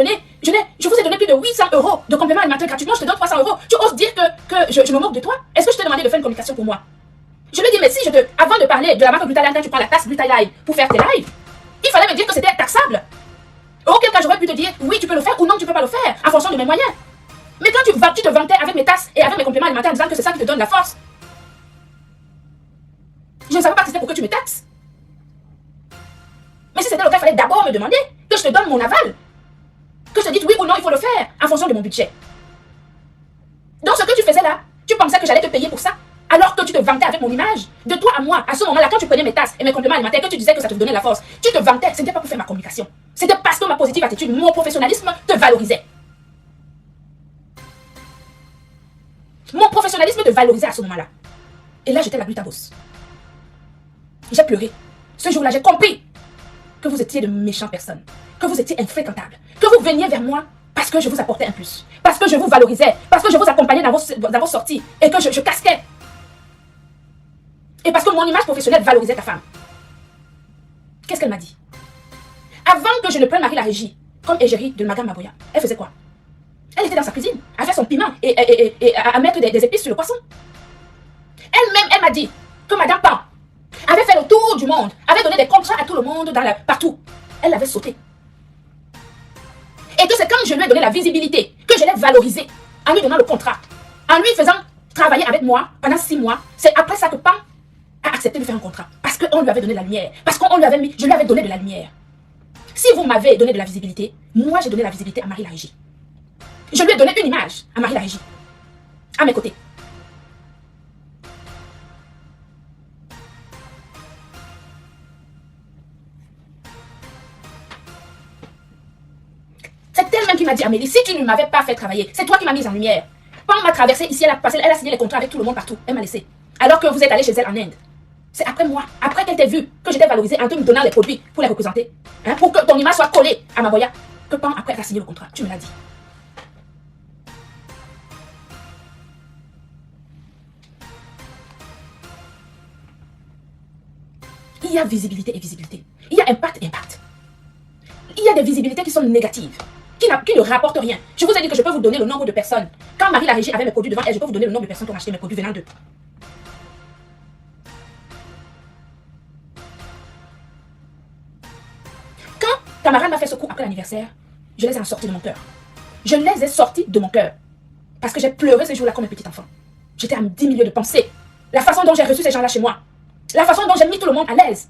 donné plus de 800 € de compléments alimentaires gratuitement, je te donne 300 €. Tu oses dire que je me moque de toi? Est-ce que je t'ai demandé de faire une communication pour moi? Je lui ai dit, mais si avant de parler de la marque Glutalive, quand tu prends la tasse Glutalive pour faire tes lives, il fallait me dire que c'était taxable. Auquel cas j'aurais pu te dire, oui, tu peux le faire ou non, tu peux pas le faire, en fonction de mes moyens. Mais quand tu te vantais avec mes tasses et avec mes compléments alimentaires en disant que c'est ça qui te donne la force, je ne savais pas que c'était pour que tu me taxes. Mais si c'était le cas, il fallait d'abord me demander que je te donne mon aval. Que je te dise oui ou non, il faut le faire, en fonction de mon budget. Donc ce que tu faisais là, tu pensais que j'allais te payer pour ça? Alors que tu te vantais avec mon image, de toi à moi, à ce moment-là, quand tu prenais mes tasses et mes compléments alimentaires, que tu disais que ça te donnait la force, tu te vantais, ce n'était pas pour faire ma communication. C'était parce que ma positive attitude, mon professionnalisme te valorisait. Mon professionnalisme te valorisait à ce moment-là. Et là, j'étais la glutabos. J'ai pleuré. Ce jour-là, j'ai compris que vous étiez de méchantes personnes, que vous étiez infréquentables, que vous veniez vers moi parce que je vous apportais un plus, parce que je vous valorisais, parce que je vous accompagnais dans vos sorties et que je casquais. Et parce que mon image professionnelle valorisait ta femme. Qu'est-ce qu'elle m'a dit? Avant que je ne prenne Marie la Régie comme égérie de Madame Maboya, elle faisait quoi? Elle était dans sa cuisine, à faire son piment et à mettre des épices sur le poisson. Elle-même, elle m'a dit que Madame Pan avait fait le tour du monde, avait donné des contrats à tout le monde, partout. Elle l'avait sauté. Et que c'est quand je lui ai donné la visibilité, que je l'ai valorisé, en lui donnant le contrat, en lui faisant travailler avec moi pendant 6 mois, c'est après ça que Pan a accepté de faire un contrat. Parce qu'on lui avait donné la lumière. Parce qu'on lui avait mis, je lui avais donné de la lumière. Si vous m'avez donné de la visibilité, moi j'ai donné la visibilité à Marie la Régie. Je lui ai donné une image à Marie la Régie, à mes côtés. C'est elle-même qui m'a dit, Amélie, si tu ne m'avais pas fait travailler, c'est toi qui m'as mise en lumière. Pan m'a traversé ici, elle a signé les contrats avec tout le monde partout. Elle m'a laissé. Alors que vous êtes allé chez elle en Inde. C'est après moi, après qu'elle t'ait vu, que j'étais valorisée en te donnant les produits pour les représenter. Hein, pour que ton image soit collée à ma boya. Que Pan, après, elle a signé le contrat. Tu me l'as dit. Il y a visibilité et visibilité. Il y a impact et impact. Il y a des visibilités qui sont négatives, qui ne rapportent rien. Je vous ai dit que je peux vous donner le nombre de personnes. Quand Marie la Régie avait mes produits devant elle, je peux vous donner le nombre de personnes qui ont acheté mes produits venant d'eux. Quand camarade m'a fait ce coup après l'anniversaire, je les ai sortis de mon cœur. Je les ai sortis de mon cœur. Parce que j'ai pleuré ce jour-là comme un petit enfant. J'étais à 10 milieux de pensées. La façon dont j'ai reçu ces gens-là chez moi. La façon dont j'ai mis tout le monde à l'aise.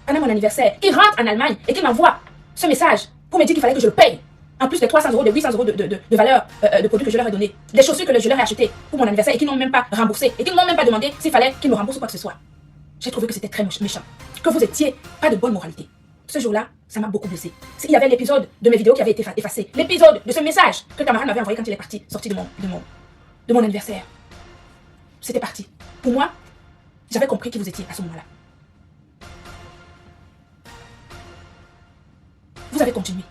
Pendant mon anniversaire, qui rentre en Allemagne et qui m'envoie ce message pour me dire qu'il fallait que je le paye. En plus des 300 euros, de 800 euros de valeur de produits que je leur ai donné. Des chaussures que je leur ai achetées pour mon anniversaire et qui n'ont même pas remboursé. Et qui ne m'ont même pas demandé s'il fallait qu'ils me remboursent quoi que ce soit. J'ai trouvé que c'était très méchant. Que vous étiez pas de bonne moralité. Ce jour-là, ça m'a beaucoup blessé. Il y avait l'épisode de mes vidéos qui avait été effacé. L'épisode de ce message que camarade m'avait envoyé quand il est parti, sorti de mon anniversaire. C'était parti. Pour moi, j'avais compris qui vous étiez à ce moment-là. Vous avez continué.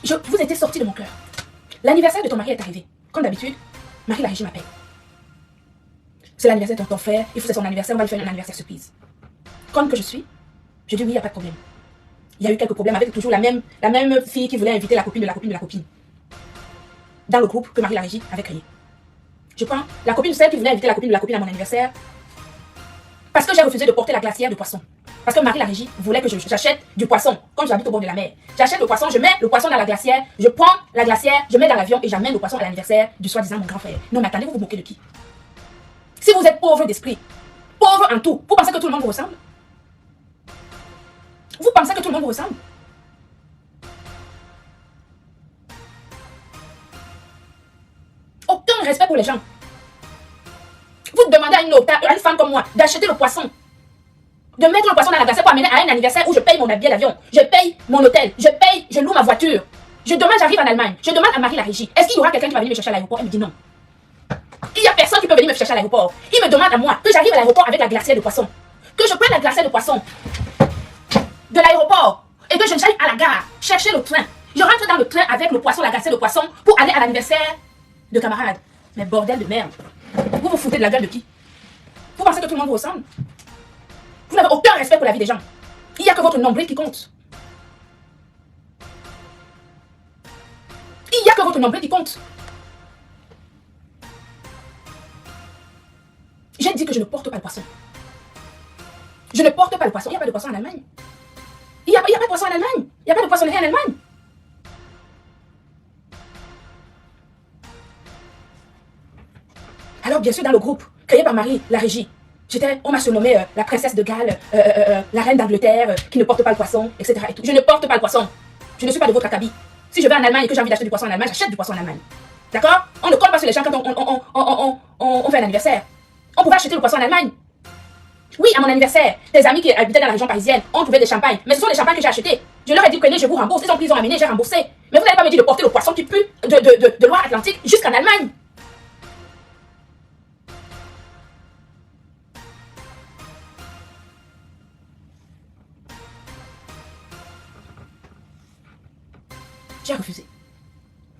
Vous étiez sorti de mon cœur. L'anniversaire de ton mari est arrivé. Comme d'habitude, Marie la Régie m'appelle. C'est l'anniversaire de ton frère, il faut que c'est son anniversaire, on va lui faire un anniversaire surprise. Comme que je suis, je dis oui, il n'y a pas de problème. Il y a eu quelques problèmes avec toujours la même fille qui voulait inviter la copine de la copine de la copine. Dans le groupe que Marie la Régie avait créé. Je prends la copine de celle qui voulait inviter la copine de la copine à mon anniversaire. Parce que j'ai refusé de porter la glacière de poisson. Parce que Marie la Régie voulait que j'achète du poisson, comme j'habite au bord de la mer. J'achète le poisson, je mets le poisson dans la glacière, je prends la glacière, je mets dans l'avion et j'amène le poisson à l'anniversaire du soi-disant mon grand frère. Non mais attendez, vous vous moquez de qui? Si vous êtes pauvre d'esprit, pauvre en tout, vous pensez que tout le monde vous ressemble? Vous pensez que tout le monde vous ressemble? Aucun respect pour les gens. Vous demandez à une femme comme moi d'acheter le poisson, de mettre le poisson dans la glacière pour amener à un anniversaire où je paye mon billet d'avion, je paye mon hôtel, je loue ma voiture. Je demande, j'arrive en Allemagne, je demande à Marie la Régie, est-ce qu'il y aura quelqu'un qui va venir me chercher à l'aéroport? Elle me dit non. Il n'y a personne qui peut venir me chercher à l'aéroport. Il me demande à moi que j'arrive à l'aéroport avec la glacière de poisson, que je prenne la glacière de poisson de l'aéroport et que je j'aille à la gare chercher le train. Je rentre dans le train avec le poisson, la glacière de poisson pour aller à l'anniversaire de camarade. Mais bordel de merde. Vous vous foutez de la gueule de qui? Vous pensez que tout le monde vous ressemble? Vous n'avez aucun respect pour la vie des gens. Il n'y a que votre nombril qui compte. Il n'y a que votre nombril qui compte. J'ai dit que je ne porte pas le poisson. Je ne porte pas le poisson. Il n'y a pas de poisson en Allemagne. Il n'y a pas de poisson en Allemagne. Il n'y a pas de poissonnerie en Allemagne. Alors bien sûr dans le groupe créé par Marie la Régie, on m'a surnommé la princesse de Galles, la reine d'Angleterre qui ne porte pas le poisson, etc. Et tout. Je ne porte pas le poisson. Je ne suis pas de votre acabit. Si je vais en Allemagne et que j'ai envie d'acheter du poisson en Allemagne, j'achète du poisson en Allemagne. D'accord? On ne compte pas sur les gens quand on fait un anniversaire. On pouvait acheter le poisson en Allemagne. Oui, à mon anniversaire, des amis qui habitaient dans la région parisienne ont trouvé des champagnes. Mais ce sont des champagnes que j'ai achetés. Je leur ai dit, prenez, je vous rembourse. Ils ont pris, ils ont amené, j'ai remboursé. Mais vous n'allez pas me dire de porter le poisson qui pue de Loire-Atlantique jusqu'en Allemagne. J'ai refusé.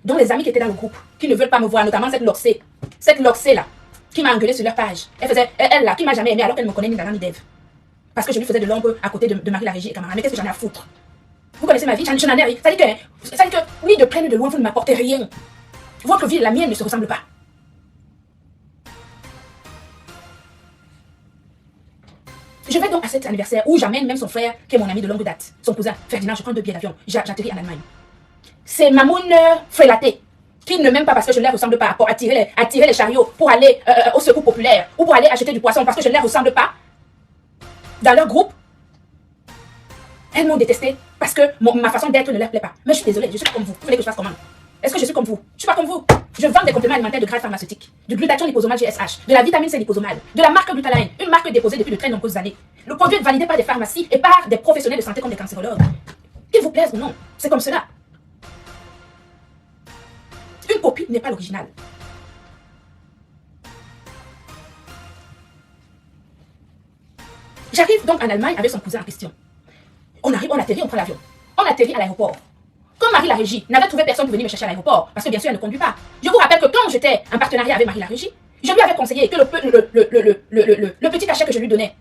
Donc les amis qui étaient dans le groupe, qui ne veulent pas me voir, notamment cette Loxé là, qui m'a engueulé sur leur page. Elle là, qui m'a jamais aimé alors qu'elle me connaît ni d'Adam ni d'Ève. Parce que je lui faisais de l'ombre à côté de Marie la Régie et camarade. Mais qu'est-ce que j'en ai à foutre? Vous connaissez ma vie, je n'en ai rien. Ça dit que ni de près ni de loin, vous ne m'apportez rien. Votre vie et la mienne ne se ressemblent pas. Je vais donc à cet anniversaire où j'amène même son frère, qui est mon ami de longue date, son cousin Ferdinand, je prends 2 billets d'avion, j'atterris en Allemagne. c'est Mamoun Frelaté, qui ne m'aime pas parce que je ne les ressemble pas, pour attirer les chariots, pour aller au secours populaire, ou pour aller acheter du poisson parce que je ne les ressemble pas. Dans leur groupe, elles m'ont détesté parce que ma façon d'être ne leur plaît pas. Mais je suis désolée, je ne suis pas comme vous. Vous voulez que je fasse comment? Est-ce que je suis comme vous? Je ne suis pas comme vous. Je vends des compléments alimentaires de grade pharmaceutique, du glutathion liposomal GSH, de la vitamine C liposomal, de la marque Glutaline, une marque déposée depuis de très nombreuses années. Le produit est validé par des pharmacies et par des professionnels de santé comme des cancérologues. Qu'il vous plaise ou non, c'est comme cela. Une copie n'est pas l'original. J'arrive donc en Allemagne avec son cousin en question. On atterrit, on prend l'avion. On atterrit à l'aéroport. Comme Marie la Régie n'avait trouvé personne pour venir me chercher à l'aéroport, parce que bien sûr elle ne conduit pas. Je vous rappelle que quand j'étais en partenariat avec Marie la Régie, je lui avais conseillé que le petit cachet que je lui donnais,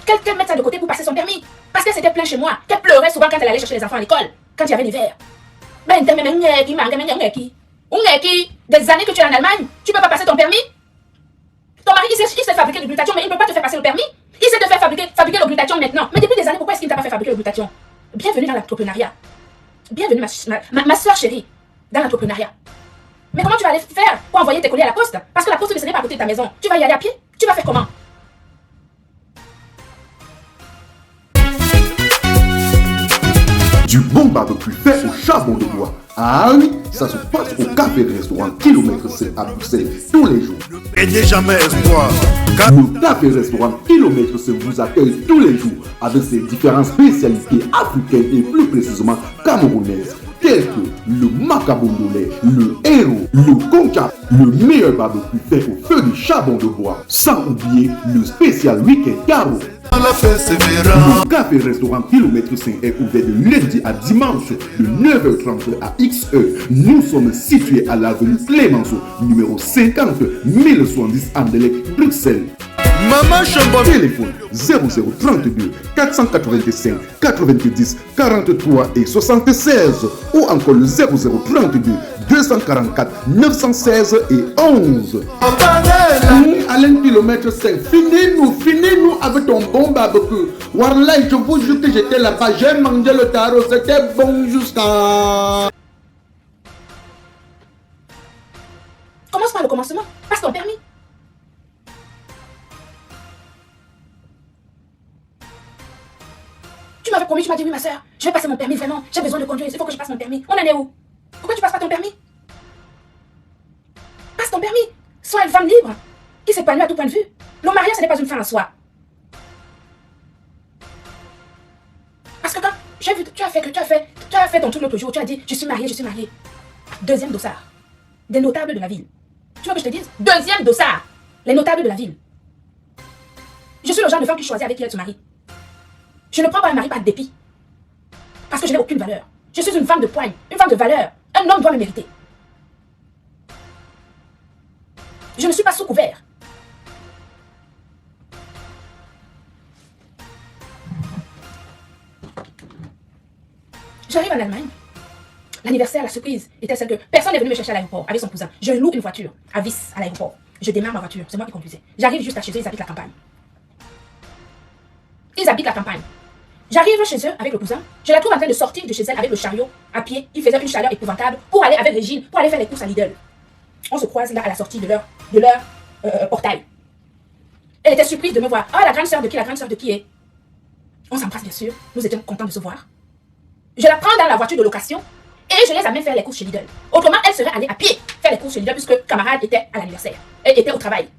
qu'elle mette ça de côté pour passer son permis. Parce qu'elle s'était plainte chez moi, qu'elle pleurait souvent quand elle allait chercher les enfants à l'école, quand il y avait l'hiver. Des années que tu es en Allemagne, tu ne peux pas passer ton permis. Ton mari, il sait fabriquer du glutathion, mais il ne peut pas te faire passer le permis. Il sait te faire fabriquer le glutathion maintenant. Mais depuis des années, pourquoi est-ce qu'il ne t'a pas fait fabriquer le glutathion? Bienvenue dans l'entrepreneuriat. Bienvenue, ma soeur chérie, dans l'entrepreneuriat. Mais comment tu vas aller faire pour envoyer tes colis à la poste? Parce que la poste, ce n'est pas à côté de ta maison. Tu vas y aller à pied? Tu vas faire comment? Du bon barbecue fait au charbon de bois. Ah oui, ça se passe au café-restaurant Kilomètre C à Bruxelles tous les jours. Et n'est jamais espoir. Le café-restaurant Kilomètre C vous accueille tous les jours avec ses différentes spécialités africaines et plus précisément camerounaises, telles que le macabondolais, le héros, le conca, le meilleur barbecue fait au feu du charbon de bois, sans oublier le spécial week-end carreau. Le café-restaurant Kilomètre 5 est ouvert de lundi à dimanche de 9h30 à XE. Nous sommes situés à l'avenue Clémenceau, numéro 50 1070 Anderlecht, Bruxelles. Maman Chambon. Téléphone 0032 485 90 43 et 76 ou encore le 0032 244 916 et 11. Alain Kilomètre 5, finis-nous avec ton bon barbecue. Warlai, je vous jure que j'étais là-bas, j'ai mangé le tarot, c'était bon jusqu'à... Commence par le commencement, passe ton permis. Tu m'avais promis, tu m'as dit oui ma soeur, je vais passer mon permis vraiment, j'ai besoin de conduire, il faut que je passe mon permis. On en est où? Pourquoi tu passes pas ton permis? Passe ton permis. Sois une femme libre, qui s'épanouit à tout point de vue. Le mariage, ce n'est pas une fin en soi. Parce que quand j'ai vu, tu as fait ton truc l'autre jour, tu as dit, je suis mariée. Deuxième dossard, des notables de la ville. Tu veux que je te dise? Deuxième dossard, les notables de la ville. Je suis le genre de femme qui choisit avec qui elle se marie. Je ne prends pas un mari par dépit. Parce que je n'ai aucune valeur. Je suis une femme de poigne, une femme de valeur. Un homme doit me mériter. Je ne suis pas sous couvert. J'arrive en Allemagne. L'anniversaire, la surprise était celle que personne n'est venu me chercher à l'aéroport avec son cousin. Je loue une voiture à Vis à l'aéroport. Je démarre ma voiture. C'est moi qui conduisais. J'arrive juste à chez eux. Ils habitent la campagne. J'arrive chez eux avec le cousin. Je la trouve en train de sortir de chez elle avec le chariot à pied. Il faisait une chaleur épouvantable pour aller avec Régine, pour aller faire les courses à Lidl. On se croise là à la sortie de leur portail. Elle était surprise de me voir. Ah, la grande sœur de qui est? On s'embrasse bien sûr. Nous étions contents de se voir. Je la prends dans la voiture de location et je les amène faire les courses chez Lidl. Autrement, elle serait allée à pied faire les courses chez Lidl puisque camarade était à l'anniversaire. Elle était au travail.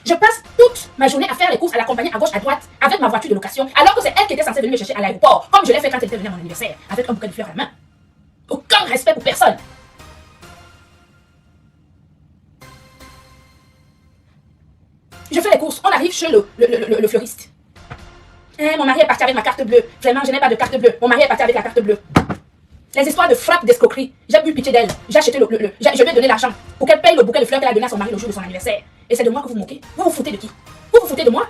Je passe toute ma journée à faire les courses, à l'accompagner à gauche, à droite, avec ma voiture de location, alors que c'est elle qui était censée venir me chercher à l'aéroport, comme je l'ai fait quand elle était venue à mon anniversaire, avec un bouquet de fleurs à la main. Aucun respect pour personne. Je fais les courses, on arrive chez le fleuriste. Mon mari est parti avec ma carte bleue. Vraiment, je n'ai pas de carte bleue. Mon mari est parti avec la carte bleue. Les histoires de frappe, d'escroquerie. J'ai eu pitié d'elle. J'ai acheté je lui ai donné l'argent pour qu'elle paye le bouquet de fleurs qu'elle a donné à son mari le jour de son anniversaire. Et c'est de moi que vous vous moquez. Vous vous foutez de qui? Vous vous foutez de moi?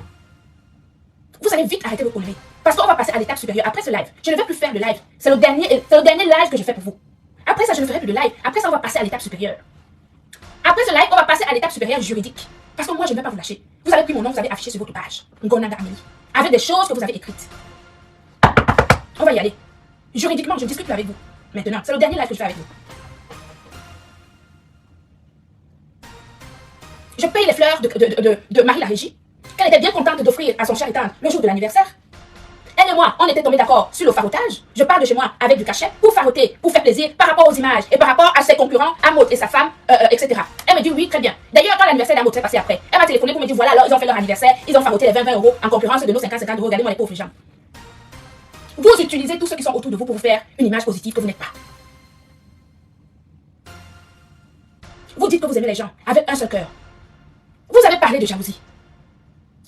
Vous allez vite arrêter vos conneries. Parce qu'on va passer à l'étape supérieure. Après ce live, je ne vais plus faire de live. C'est le dernier live que je fais pour vous. Après ça, je ne ferai plus de live. Après ça, on va passer à l'étape supérieure. Après ce live, on va passer à l'étape supérieure juridique. Parce que moi, je ne vais pas vous lâcher. Vous avez pris mon nom, vous avez affiché sur votre page. Ngonanga Amélie. Avec des choses que vous avez écrites. On va y aller. Juridiquement, je discute plus avec vous. Maintenant, c'est le dernier live que je fais avec vous. Je paye les fleurs de Marie la Régie, qu'elle était bien contente d'offrir à son cher étendre le jour de l'anniversaire. Elle et moi, on était tombés d'accord sur le farotage. Je pars de chez moi avec du cachet pour faroter, pour faire plaisir par rapport aux images et par rapport à ses concurrents, à Maud et sa femme, etc. Elle me dit oui, très bien. D'ailleurs, quand l'anniversaire d'Amaud s'est passé après, elle m'a téléphoné pour me dire voilà, alors ils ont fait leur anniversaire, ils ont faroté les 20 euros en concurrence de nos 50 euros. Regardez-moi les pauvres gens. Vous utilisez tous ceux qui sont autour de vous pour vous faire une image positive que vous n'êtes pas. Vous dites que vous aimez les gens avec un seul cœur. Vous avez parlé de jalousie.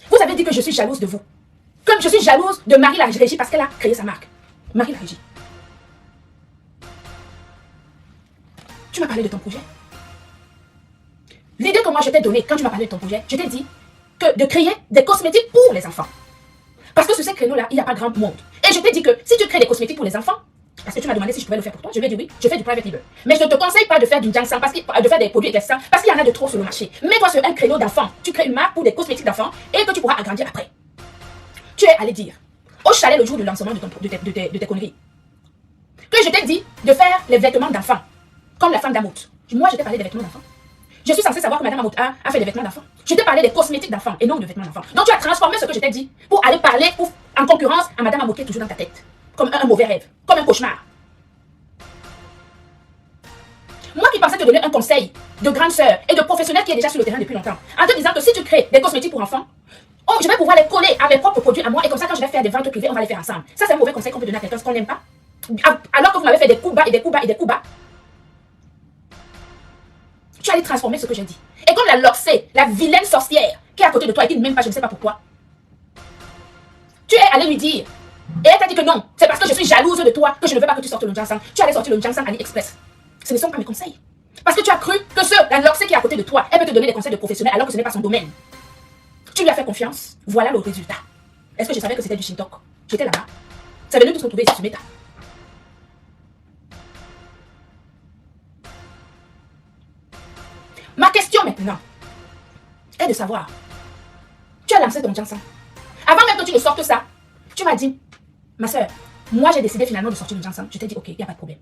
Vous avez dit que je suis jalouse de vous. Comme je suis jalouse de Marie la Régie parce qu'elle a créé sa marque. Marie la Régie. Tu m'as parlé de ton projet. L'idée que moi je t'ai donnée quand tu m'as parlé de ton projet, je t'ai dit que de créer des cosmétiques pour les enfants. Parce que sur ces créneaux-là, il n'y a pas grand monde. Et je t'ai dit que si tu crées des cosmétiques pour les enfants, parce que tu m'as demandé si je pouvais le faire pour toi, je lui ai dit oui, je fais du private label. Mais je ne te conseille pas de faire du ginseng, de faire des produits éclaircissants, parce qu'il y en a de trop sur le marché. Mets-toi sur un créneau d'enfants, tu crées une marque pour des cosmétiques d'enfants et que tu pourras agrandir après. Tu es allé dire au chalet le jour du lancement de tes conneries que je t'ai dit de faire les vêtements d'enfants, comme la femme d'Amout. Moi, je t'ai parlé des vêtements d'enfants. Je suis censée savoir que Madame Amout a fait des vêtements d'enfants. Je t'ai parlé des cosmétiques d'enfants et non de vêtements d'enfants. Donc tu as transformé ce que je t'ai dit pour aller parler en concurrence à Madame Amout qui est toujours dans ta tête. Comme un mauvais rêve, comme un cauchemar. Moi qui pensais te donner un conseil de grande sœur et de professionnel qui est déjà sur le terrain depuis longtemps, en te disant que si tu crées des cosmétiques pour enfants, je vais pouvoir les coller à mes propres produits à moi et comme ça quand je vais faire des ventes privées, on va les faire ensemble. Ça c'est un mauvais conseil qu'on peut donner à quelqu'un, ce qu'on n'aime pas. Alors que vous m'avez fait des coups bas et des coups bas et des coups bas. Tu allais transformer ce que j'ai dit. Et comme la Loxé, la vilaine sorcière qui est à côté de toi et qui ne m'aime pas, je ne sais pas pourquoi, tu es allé lui dire, et elle t'a dit que non, c'est parce que je suis jalouse de toi que je ne veux pas que tu sortes le ginseng. Tu allais sortir le ginseng AliExpress. Ce ne sont pas mes conseils. Parce que tu as cru que la Loxé qui est à côté de toi, elle peut te donner des conseils de professionnel alors que ce n'est pas son domaine. Tu lui as fait confiance, voilà le résultat. Est-ce que je savais que c'était du Shintok? J'étais là-bas. C'est venu de se retrouver ici sur Meta. Ma question maintenant est de savoir, tu as lancé ton ginseng. Avant même que tu ne sortes ça, tu m'as dit, ma soeur, moi j'ai décidé finalement de sortir le ginseng. Je t'ai dit, ok, il n'y a pas de problème.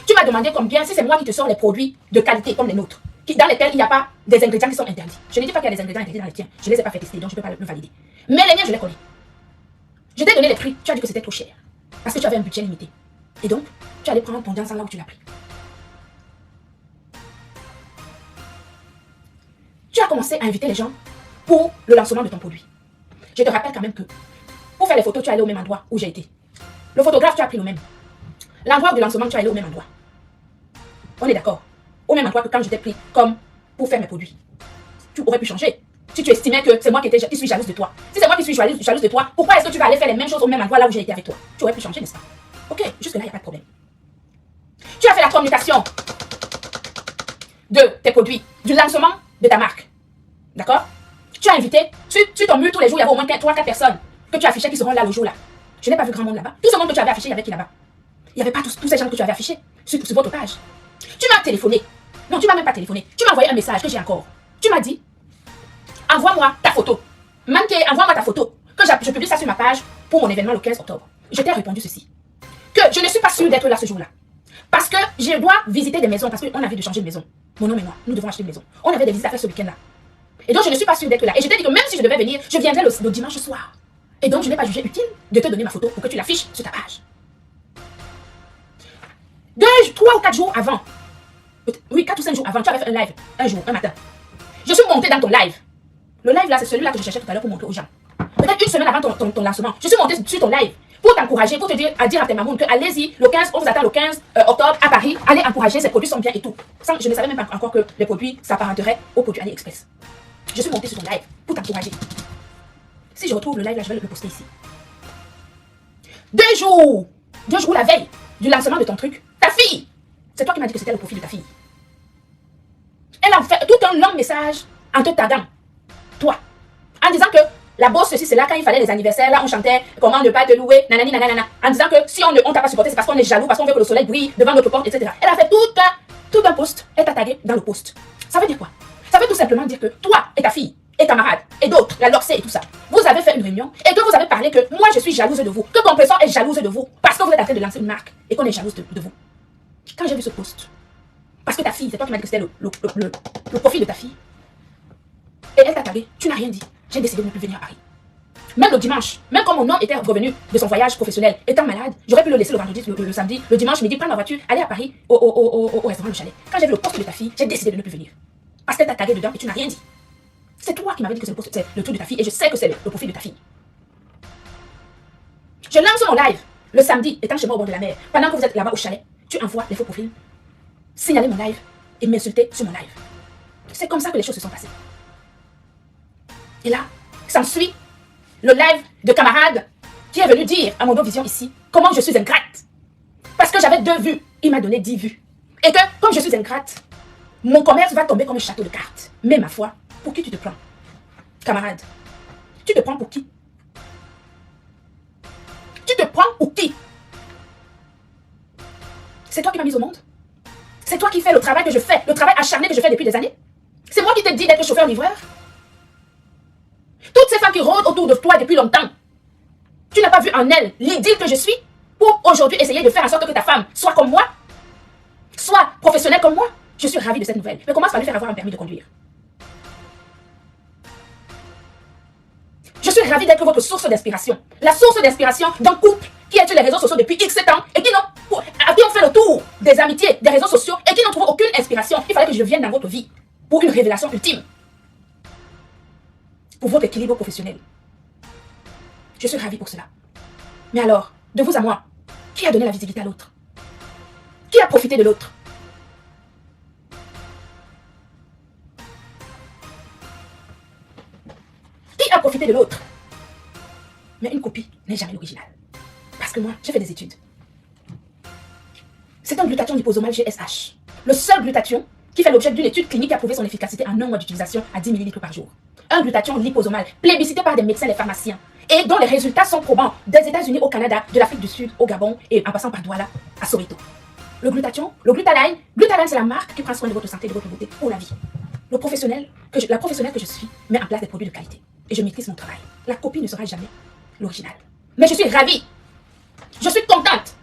Tu m'as demandé combien, si c'est moi qui te sors les produits de qualité comme les nôtres, dans lesquels il n'y a pas des ingrédients qui sont interdits. Je ne dis pas qu'il y a des ingrédients interdits dans les tiens. Je ne les ai pas fait tester, donc je ne peux pas le valider. Mais les miens, je les connais. Je t'ai donné les prix, tu as dit que c'était trop cher. Parce que tu avais un budget limité. Et donc, tu allais prendre ton ginseng là où tu l'as pris. Tu as commencé à inviter les gens pour le lancement de ton produit. Je te rappelle quand même que pour faire les photos, tu es allé au même endroit où j'ai été. Le photographe, tu as pris le même. L'endroit du lancement, tu es allé au même endroit. On est d'accord. Au même endroit que quand je t'ai pris comme pour faire mes produits. Tu aurais pu changer. Si tu estimais que c'est moi qui suis jalouse de toi. Si c'est moi qui suis jalouse de toi, pourquoi est-ce que tu vas aller faire les mêmes choses au même endroit là où j'ai été avec toi? Tu aurais pu changer, n'est-ce pas? Ok, jusque là, il n'y a pas de problème. Tu as fait la communication de tes produits, du lancement de ta marque. D'accord? Tu as invité, sur ton mur tous les jours, il y avait au moins 3-4 personnes que tu affichais qui seront là le jour là. Je n'ai pas vu grand monde là-bas. Tout ce monde que tu avais affiché, il y avait qui là-bas? Il n'y avait pas tous ces gens que tu avais affichés sur votre page. Tu m'as téléphoné. Non, tu m'as même pas téléphoné. Tu m'as envoyé un message que j'ai encore. Tu m'as dit, envoie-moi ta photo. Manqué, envoie-moi ta photo. Que je publie ça sur ma page pour mon événement le 15 octobre. Je t'ai répondu ceci. Que je ne suis pas sûre d'être là ce jour-là. Parce que je dois visiter des maisons. Parce qu'on avait de changer de maison. Mon homme et moi, nous devons acheter une maison. On avait des visites à faire ce week-end-là. Et donc je ne suis pas sûre d'être là. Et je t'ai dit que même si je devais venir, je viendrai le dimanche soir. Et donc je n'ai pas jugé utile de te donner ma photo pour que tu l'affiches sur ta page. 3 ou 4 jours avant. Oui, 4 ou 5 jours avant, tu avais fait un live. Un jour, un matin. Je suis montée dans ton live. Le live là, c'est celui-là que je cherchais tout à l'heure pour montrer aux gens. Peut-être une semaine avant ton lancement. Je suis montée sur ton live pour t'encourager, pour te dire à tes mamans que allez-y, le 15, on vous attend le 15 octobre à Paris. Allez encourager, ces produits sont bien et tout. Je ne savais même pas encore que les produits s'apparenteraient aux produits AliExpress. Je suis montée sur ton live pour t'encourager. Si je retrouve le live là, je vais le poster ici. 2 jours la veille du lancement de ton truc, ta fille, c'est toi qui m'as dit que c'était le profil de ta fille. Elle a fait tout un long message en te taguant, toi, en disant que la bosse, ceci, c'est là, quand il fallait les anniversaires, là, on chantait comment ne pas te louer, nanani, nanana, en disant que si on t'a pas supporté, c'est parce qu'on est jaloux, parce qu'on veut que le soleil brille devant notre porte, etc. Elle a fait tout un post, elle t'a tagué dans le post. Ça veut dire quoi? Ça veut tout simplement dire que toi et ta fille, et camarades, et d'autres, la Loxé et tout ça, vous avez fait une réunion et que vous avez parlé que moi je suis jalouse de vous, que Compression est jalouse de vous, parce que vous êtes en train de lancer une marque et qu'on est jalouse de vous. Quand j'ai vu ce post, parce que ta fille, c'est toi qui m'as dit que c'était le profil de ta fille, et elle t'a tagué, tu n'as rien dit. J'ai décidé de ne plus venir à Paris. Même le dimanche, même quand mon homme était revenu de son voyage professionnel, étant malade, j'aurais pu le laisser le vendredi, le samedi, le dimanche midi, prendre ma voiture, aller à Paris au restaurant Le Chalet. Quand j'ai vu le post de ta fille, j'ai décidé de ne plus venir. Parce qu'elle t'a tagué dedans et tu n'as rien dit. C'est toi qui m'avais dit que c'est le truc de ta fille et je sais que c'est le profil de ta fille. Je lance mon live le samedi, étant chez moi au bord de la mer. Pendant que vous êtes là-bas au chalet, tu envoies les faux profils, signaler mon live et m'insulter sur mon live. C'est comme ça que les choses se sont passées. Et là, s'ensuit le live de camarade qui est venu dire à Mondovision ici comment je suis ingrate. Parce que j'avais 2 vues, il m'a donné 10 vues. Et que, comme je suis ingrate, mon commerce va tomber comme un château de cartes. Mais ma foi, pour qui tu te prends? Camarade, tu te prends pour qui? Tu te prends pour qui? C'est toi qui m'as mise au monde? C'est toi qui fais le travail que je fais, le travail acharné que je fais depuis des années? C'est moi qui t'ai dit d'être chauffeur-livreur? Toutes ces femmes qui rôdent autour de toi depuis longtemps, tu n'as pas vu en elles l'idylle que je suis pour aujourd'hui essayer de faire en sorte que ta femme soit comme moi, soit professionnelle comme moi? Je suis ravie de cette nouvelle. Mais commence par lui faire avoir un permis de conduire. Je suis ravie d'être votre source d'inspiration. La source d'inspiration d'un couple qui est sur les réseaux sociaux depuis X ans et qui ont fait le tour des amitiés, des réseaux sociaux et qui n'ont trouvé aucune inspiration. Il fallait que je vienne dans votre vie pour une révélation ultime. Pour votre équilibre professionnel. Je suis ravie pour cela. Mais alors, de vous à moi, qui a donné la visibilité à l'autre? Qui a profité de l'autre? Qui a profité de l'autre? Mais une copie n'est jamais l'original. Parce que moi, j'ai fait des études. C'est un glutathion liposomal GSH. Le seul glutathion qui fait l'objet d'une étude clinique qui a prouvé son efficacité en 1 mois d'utilisation à 10 ml par jour. Un glutathion liposomal plébiscité par des médecins et des pharmaciens et dont les résultats sont probants des États-Unis au Canada, de l'Afrique du Sud au Gabon et en passant par Douala à Soweto. Le glutathion, le glutaline c'est la marque qui prend soin de votre santé et de votre beauté pour la vie. La professionnelle que je suis met en place des produits de qualité et je maîtrise mon travail. La copie ne sera jamais l'original. Mais je suis ravie, je suis contente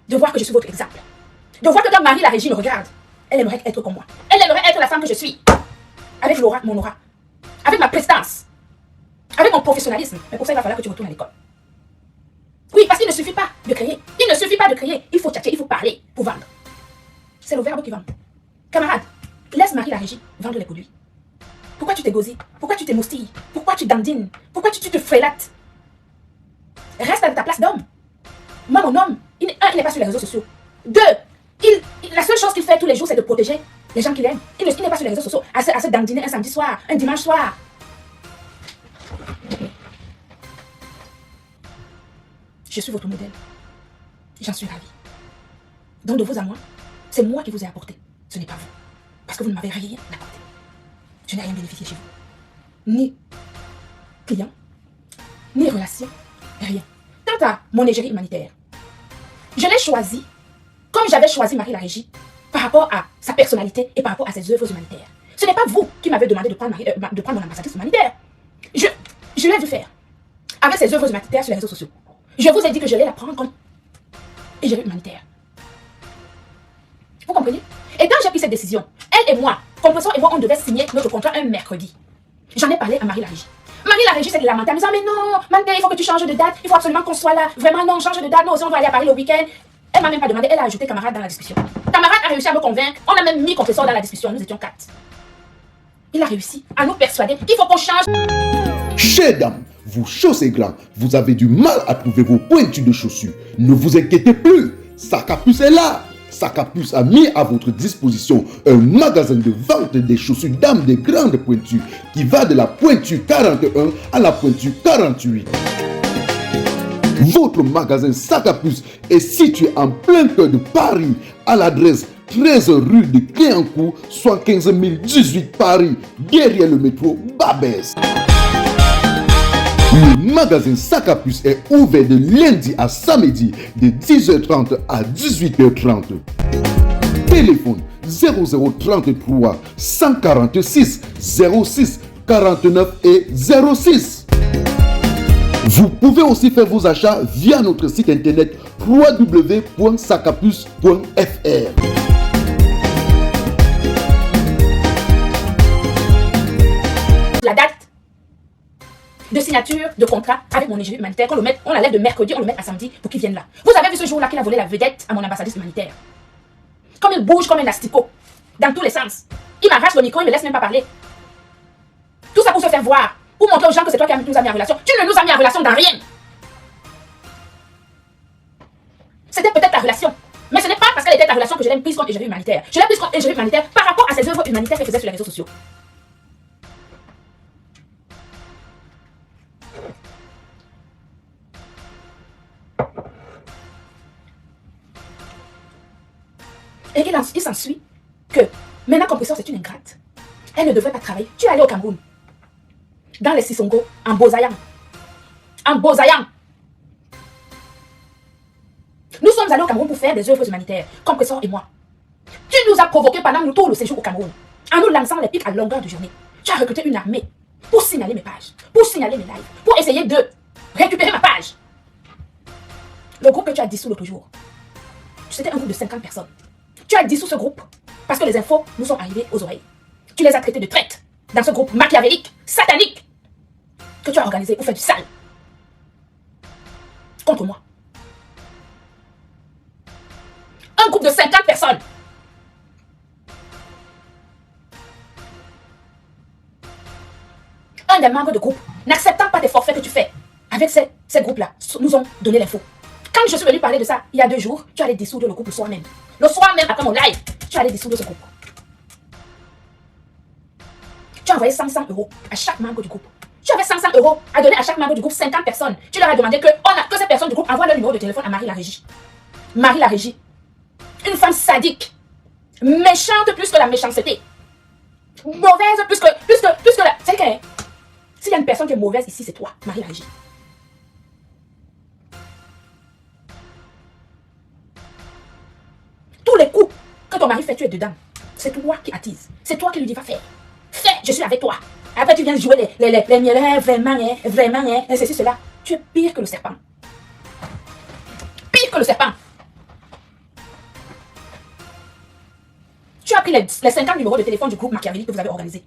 de voir que je suis votre exemple. De voir que quand Marie la Régie me regarde, elle aimerait être comme moi. Elle aimerait être la femme que je suis. Avec l'aura, mon aura. Avec ma prestance. Avec mon professionnalisme. Mais pour ça, il va falloir que tu retournes à l'école. Oui, parce qu'il ne suffit pas de créer. Il ne suffit pas de créer. Il faut tchatcher, il faut parler pour vendre. C'est le verbe qui vend. Camarade, laisse Marie la Régie vendre les produits. Pourquoi tu t'égosies? Pourquoi tu t'émoustilles? Pourquoi tu dandines? Pourquoi tu te frélates? Reste à ta place d'homme. Moi, mon homme, il n'est pas sur les réseaux sociaux. 2, la seule chose qu'il fait tous les jours, c'est de protéger les gens qu'il aime. Il n'est pas sur les réseaux sociaux à se dandiner un samedi soir, un dimanche soir. Je suis votre modèle. J'en suis ravie. Donc de vous à moi, c'est moi qui vous ai apporté. Ce n'est pas vous. Parce que vous ne m'avez rien apporté. Je n'ai rien bénéficié chez vous. Ni client, ni relation, rien. Quant à mon égérie humanitaire, je l'ai choisi comme j'avais choisi Marie la Régie par rapport à sa personnalité et par rapport à ses œuvres humanitaires. Ce n'est pas vous qui m'avez demandé de prendre mon ambassadrice humanitaire. Je l'ai vu faire avec ses œuvres humanitaires sur les réseaux sociaux. Je vous ai dit que je allais la prendre comme égérie humanitaire. Vous comprenez? Et quand j'ai pris cette décision, elle et moi, Compressor et moi, on devait signer notre contrat un mercredi. J'en ai parlé à Marie la Régie. Marie la Régie s'est lamentée en me disant mais non, Mante, il faut que tu changes de date, il faut absolument qu'on soit là. Vraiment non, change de date, nous aussi on doit aller à Paris le week-end. Elle m'a même pas demandé, elle a ajouté camarade dans la discussion. Camarade a réussi à me convaincre, on a même mis Compressor dans la discussion, nous étions 4. Il a réussi à nous persuader qu'il faut qu'on change. Chères dames, vos chaussées grands, vous avez du mal à trouver vos pointures de chaussures. Ne vous inquiétez plus, Sacapus est là. Sacapus a mis à votre disposition un magasin de vente des chaussures dames de grandes pointures qui va de la pointure 41 à la pointure 48. Votre magasin Sacapus est situé en plein cœur de Paris à l'adresse 13 rue de Cléancourt, 75 018 Paris, derrière le métro Babès. Le magasin Sacapus est ouvert de lundi à samedi de 10h30 à 18h30. Téléphone 0033 146 06 49 et 06. Vous pouvez aussi faire vos achats via notre site internet www.sacapus.fr. La date de signature de contrat avec mon égérie humanitaire, on la lève de mercredi, on le met à samedi pour qu'il vienne là. Vous avez vu ce jour-là qu'il a volé la vedette à mon ambassadrice humanitaire. Comme il bouge comme un asticot, dans tous les sens. Il m'arrache le micro, il me laisse même pas parler. Tout ça pour se faire voir, pour montrer aux gens que c'est toi qui nous as mis en relation. Tu ne nous as mis en relation dans rien. C'était peut-être ta relation. Mais ce n'est pas parce qu'elle était ta relation que je l'ai prise comme égérie humanitaire. Je l'ai prise comme égérie humanitaire par rapport à ses œuvres humanitaires qu'elle faisait sur les réseaux sociaux. Et il s'ensuit que maintenant Compressor c'est une ingrate. Elle ne devrait pas travailler. Tu es allé au Cameroun, dans les Sissongo, en Bozayan. En Bozayan. Nous sommes allés au Cameroun pour faire des œuvres humanitaires, Compressor et moi. Tu nous as provoqué pendant tout le séjour au Cameroun, en nous lançant les pics à longueur de journée. Tu as recruté une armée pour signaler mes pages, pour signaler mes lives, pour essayer de récupérer ma page. Le groupe que tu as dissous l'autre jour, c'était un groupe de 50 personnes. Tu as dissous ce groupe parce que les infos nous sont arrivées aux oreilles. Tu les as traités de traîtres dans ce groupe machiavélique, satanique, que tu as organisé pour faire du sale contre moi. Un groupe de 50 personnes. Un des membres de groupe, n'acceptant pas tes forfaits que tu fais avec ces groupes-là, nous ont donné l'info. Quand je suis venu parler de ça il y a 2 jours, tu allais dissoudre le groupe le soir même. Le soir même, après mon live, tu allais dissoudre ce groupe. Tu as envoyé 500 € à chaque membre du groupe. Tu avais 500 € à donner à chaque membre du groupe, 50 personnes. Tu leur as demandé que ces personnes du groupe envoient leur numéro de téléphone à Marie la Régie. Marie la Régie. Une femme sadique. Méchante plus que la méchanceté. Mauvaise plus que la... C'est que s'il y a une personne qui est mauvaise ici, c'est toi, Marie la Régie. Tous les coups que ton mari fait, tu es dedans. C'est toi qui attise. C'est toi qui lui dis, va faire. Fais, je suis avec toi. Après, tu viens jouer les miels, vraiment, ceci, cela. Tu es pire que le serpent. Pire que le serpent. Tu as pris les 50 numéros de téléphone du groupe machiavélique que vous avez organisé.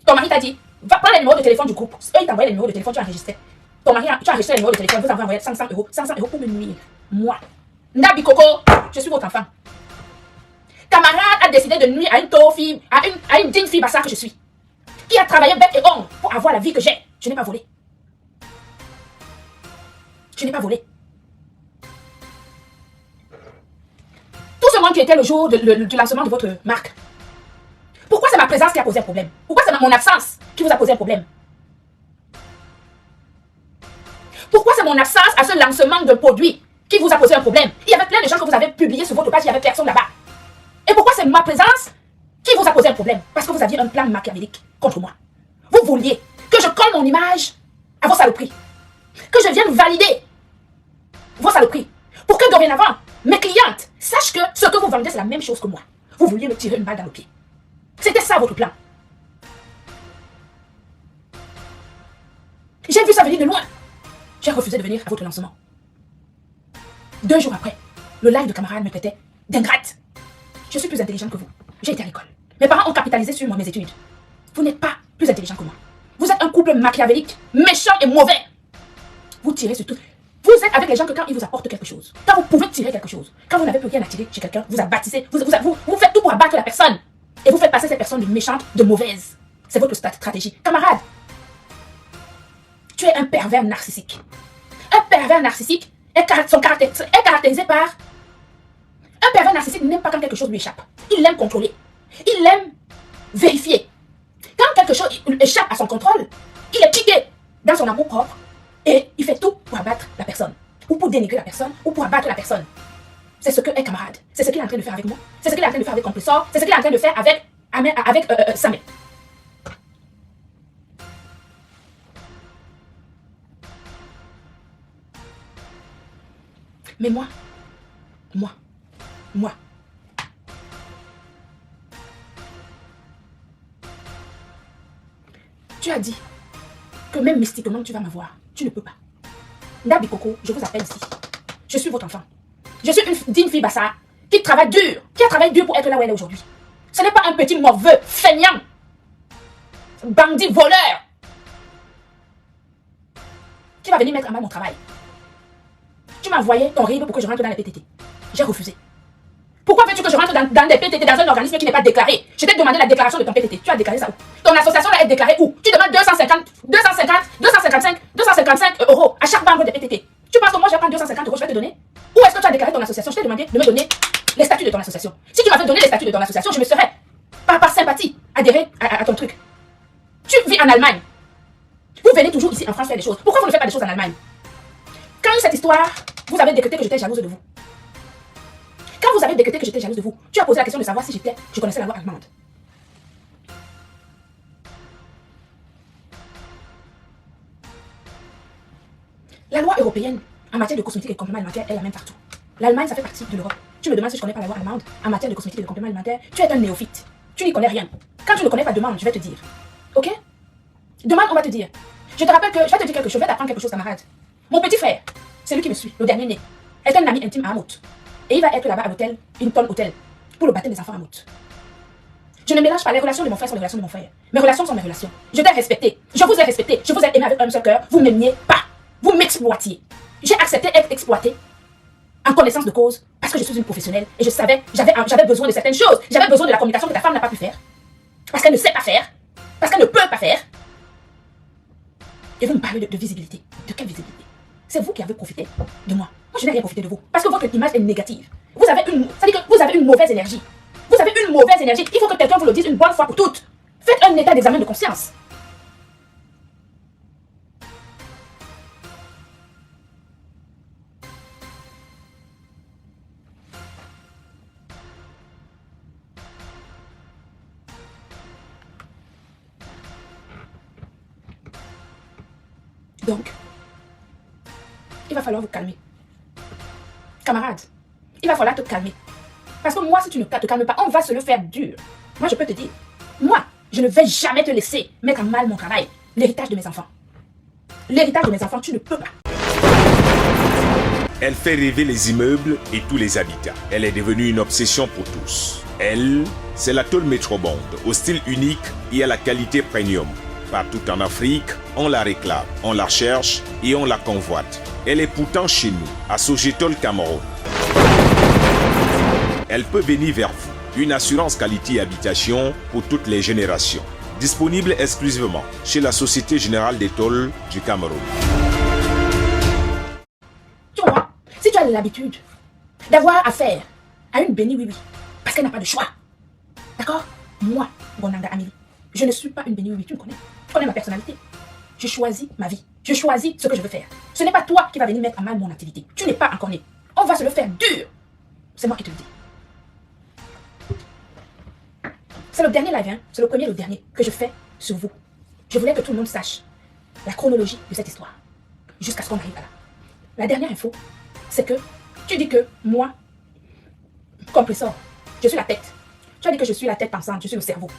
Ton mari t'a dit, va prendre les numéros de téléphone du groupe. Eux, ils t'envoyaient les numéros de téléphone, tu as enregistré. Ton mari, tu as enregistré les numéros de téléphone, vous avez envoyé 500 €. 500 € pour me nuire. Moi, Nabi Coco, je suis votre enfant. Camarade a décidé de nuire à une taupe fille, à une digne fille bassard que je suis, qui a travaillé bec et ongle pour avoir la vie que j'ai. Je n'ai pas volé. Je n'ai pas volé. Tout ce monde qui était le jour du lancement de votre marque, pourquoi c'est ma présence qui a posé un problème? Pourquoi c'est mon absence qui vous a posé un problème? Pourquoi c'est mon absence à ce lancement de produit qui vous a posé un problème? Il y avait plein de gens que vous avez publiés sur votre page, il n'y avait personne là-bas. Et pourquoi c'est ma présence qui vous a posé un problème? Parce que vous aviez un plan machiavélique contre moi. Vous vouliez que je colle mon image à vos saloperies. Que je vienne valider vos saloperies. Pour que dorénavant, mes clientes sachent que ce que vous vendez, c'est la même chose que moi. Vous vouliez me tirer une balle dans le pied. C'était ça votre plan. J'ai vu ça venir de loin. J'ai refusé de venir à votre lancement. 2 jours après, le live de camarade me traitait d'ingrate. Je suis plus intelligente que vous. J'ai été à l'école. Mes parents ont capitalisé sur mes études. Vous n'êtes pas plus intelligent que moi. Vous êtes un couple machiavélique, méchant et mauvais. Vous tirez sur tout. Vous êtes avec les gens que quand ils vous apportent quelque chose, quand vous pouvez tirer quelque chose, quand vous n'avez plus rien à tirer chez quelqu'un, vous abattissez, vous faites tout pour abattre la personne. Et vous faites passer cette personne de méchante, de mauvaise. C'est votre stratégie. Camarade, tu es un pervers narcissique. Un pervers narcissique est caractérisé par... Un pervers narcissique n'aime pas quand quelque chose lui échappe. Il l'aime contrôler. Il l'aime vérifier. Quand quelque chose échappe à son contrôle, il est piqué dans son amour propre et il fait tout pour abattre la personne. Ou pour dénigrer la personne, ou pour abattre la personne. C'est ce que est camarade. C'est ce qu'il est en train de faire avec moi. C'est ce qu'il est en train de faire avec Compressor. C'est ce qu'il est en train de faire avec Samuel. Mais moi, tu as dit que même mystiquement tu vas m'avoir. Tu ne peux pas. Nabi Coco, je vous appelle ici. Je suis votre enfant. Je suis une digne fille Bassa qui travaille dur, qui a travaillé dur pour être là où elle est aujourd'hui. Ce n'est pas un petit morveux, feignant, bandit, voleur, qui va venir mettre à mal mon travail. Tu m'as envoyé ton RIB pour que je rentre dans les PTT. J'ai refusé. Pourquoi veux-tu que je rentre dans des PTT, dans un organisme qui n'est pas déclaré? Je t'ai demandé la déclaration de ton PTT. Tu as déclaré ça où? Ton association là est déclarée où? Tu demandes 255 euros à chaque membre de PTT. Tu penses que moi je vais prendre 250 euros, je vais te donner? Où est-ce que tu as déclaré ton association? Je t'ai demandé de me donner les statuts de ton association. Si tu m'avais donné les statuts de ton association, je me serais, par sympathie, adhéré à ton truc. Tu vis en Allemagne. Vous venez toujours ici en France faire des choses. Pourquoi vous ne faites pas des choses en Allemagne? Quand il y a eu cette histoire, vous avez décrété que j'étais jalouse de vous. Quand vous avez décrété que j'étais jalouse de vous, tu as posé la question de savoir si je connaissais la loi allemande. La loi européenne en matière de cosmétiques et de compléments alimentaires est la même partout. L'Allemagne, ça fait partie de l'Europe. Tu me demandes si je connais pas la loi allemande en matière de cosmétiques et de compléments alimentaires. Tu es un néophyte. Tu n'y connais rien. Quand tu ne connais pas, demande, je vais te dire. Ok? Demande, on va te dire. Je te rappelle que je vais te dire quelque chose, je vais t'apprendre quelque chose, camarade. Mon petit frère, c'est lui qui me suit, le dernier né, est un ami intime à Hamout. Et il va être là-bas à l'hôtel, Hinton Hotel, pour le baptême des enfants à Hamout. Je ne mélange pas, les relations de mon frère sont les relations de mon frère. Mes relations sont mes relations. Je t'ai respecté, je vous ai respecté, je vous ai aimé avec un seul cœur, vous ne m'aimiez pas. Vous m'exploitiez. J'ai accepté d'être exploité en connaissance de cause parce que je suis une professionnelle et je savais, j'avais besoin de certaines choses. J'avais besoin de la communication que ta femme n'a pas pu faire. Parce qu'elle ne sait pas faire. Parce qu'elle ne peut pas faire. Et vous me parlez de visibilité. De quelle visibilité? C'est vous qui avez profité de moi. Moi, je n'ai rien profité de vous. Parce que votre image est négative. Ça veut dire que vous avez une mauvaise énergie. Vous avez une mauvaise énergie. Il faut que quelqu'un vous le dise une bonne fois pour toutes. Faites un état d'examen de conscience. Donc, il va falloir vous calmer. Camarade, il va falloir te calmer. Parce que moi, si tu ne te calmes pas, on va se le faire dur. Moi, je peux te dire, moi, je ne vais jamais te laisser mettre à mal mon travail. L'héritage de mes enfants. L'héritage de mes enfants, tu ne peux pas. Elle fait rêver les immeubles et tous les habitats. Elle est devenue une obsession pour tous. Elle, c'est la tôle Metrobond, au style unique et à la qualité premium. Partout en Afrique, on la réclame, on la cherche et on la convoite. Elle est pourtant chez nous, à Sogetol Cameroun. Elle peut venir vers vous. Une assurance qualité habitation pour toutes les générations. Disponible exclusivement chez la Société Générale des Tôles du Cameroun. Tu vois, si tu as l'habitude d'avoir affaire à une bénie oui, parce qu'elle n'a pas de choix. D'accord? Moi, Bonanga Amélie, je ne suis pas une bénie oui, tu me connais. Tu connais ma personnalité. Je choisis ma vie. Je choisis ce que je veux faire. Ce n'est pas toi qui vas venir mettre à mal mon activité. Tu n'es pas encore né. On va se le faire dur. C'est moi qui te le dis. C'est le dernier live, hein? C'est le premier et le dernier que je fais sur vous. Je voulais que tout le monde sache la chronologie de cette histoire. Jusqu'à ce qu'on arrive à là. La dernière info, c'est que tu dis que moi, compresseur, je suis la tête. Tu as dit que je suis la tête pensante, je suis le cerveau.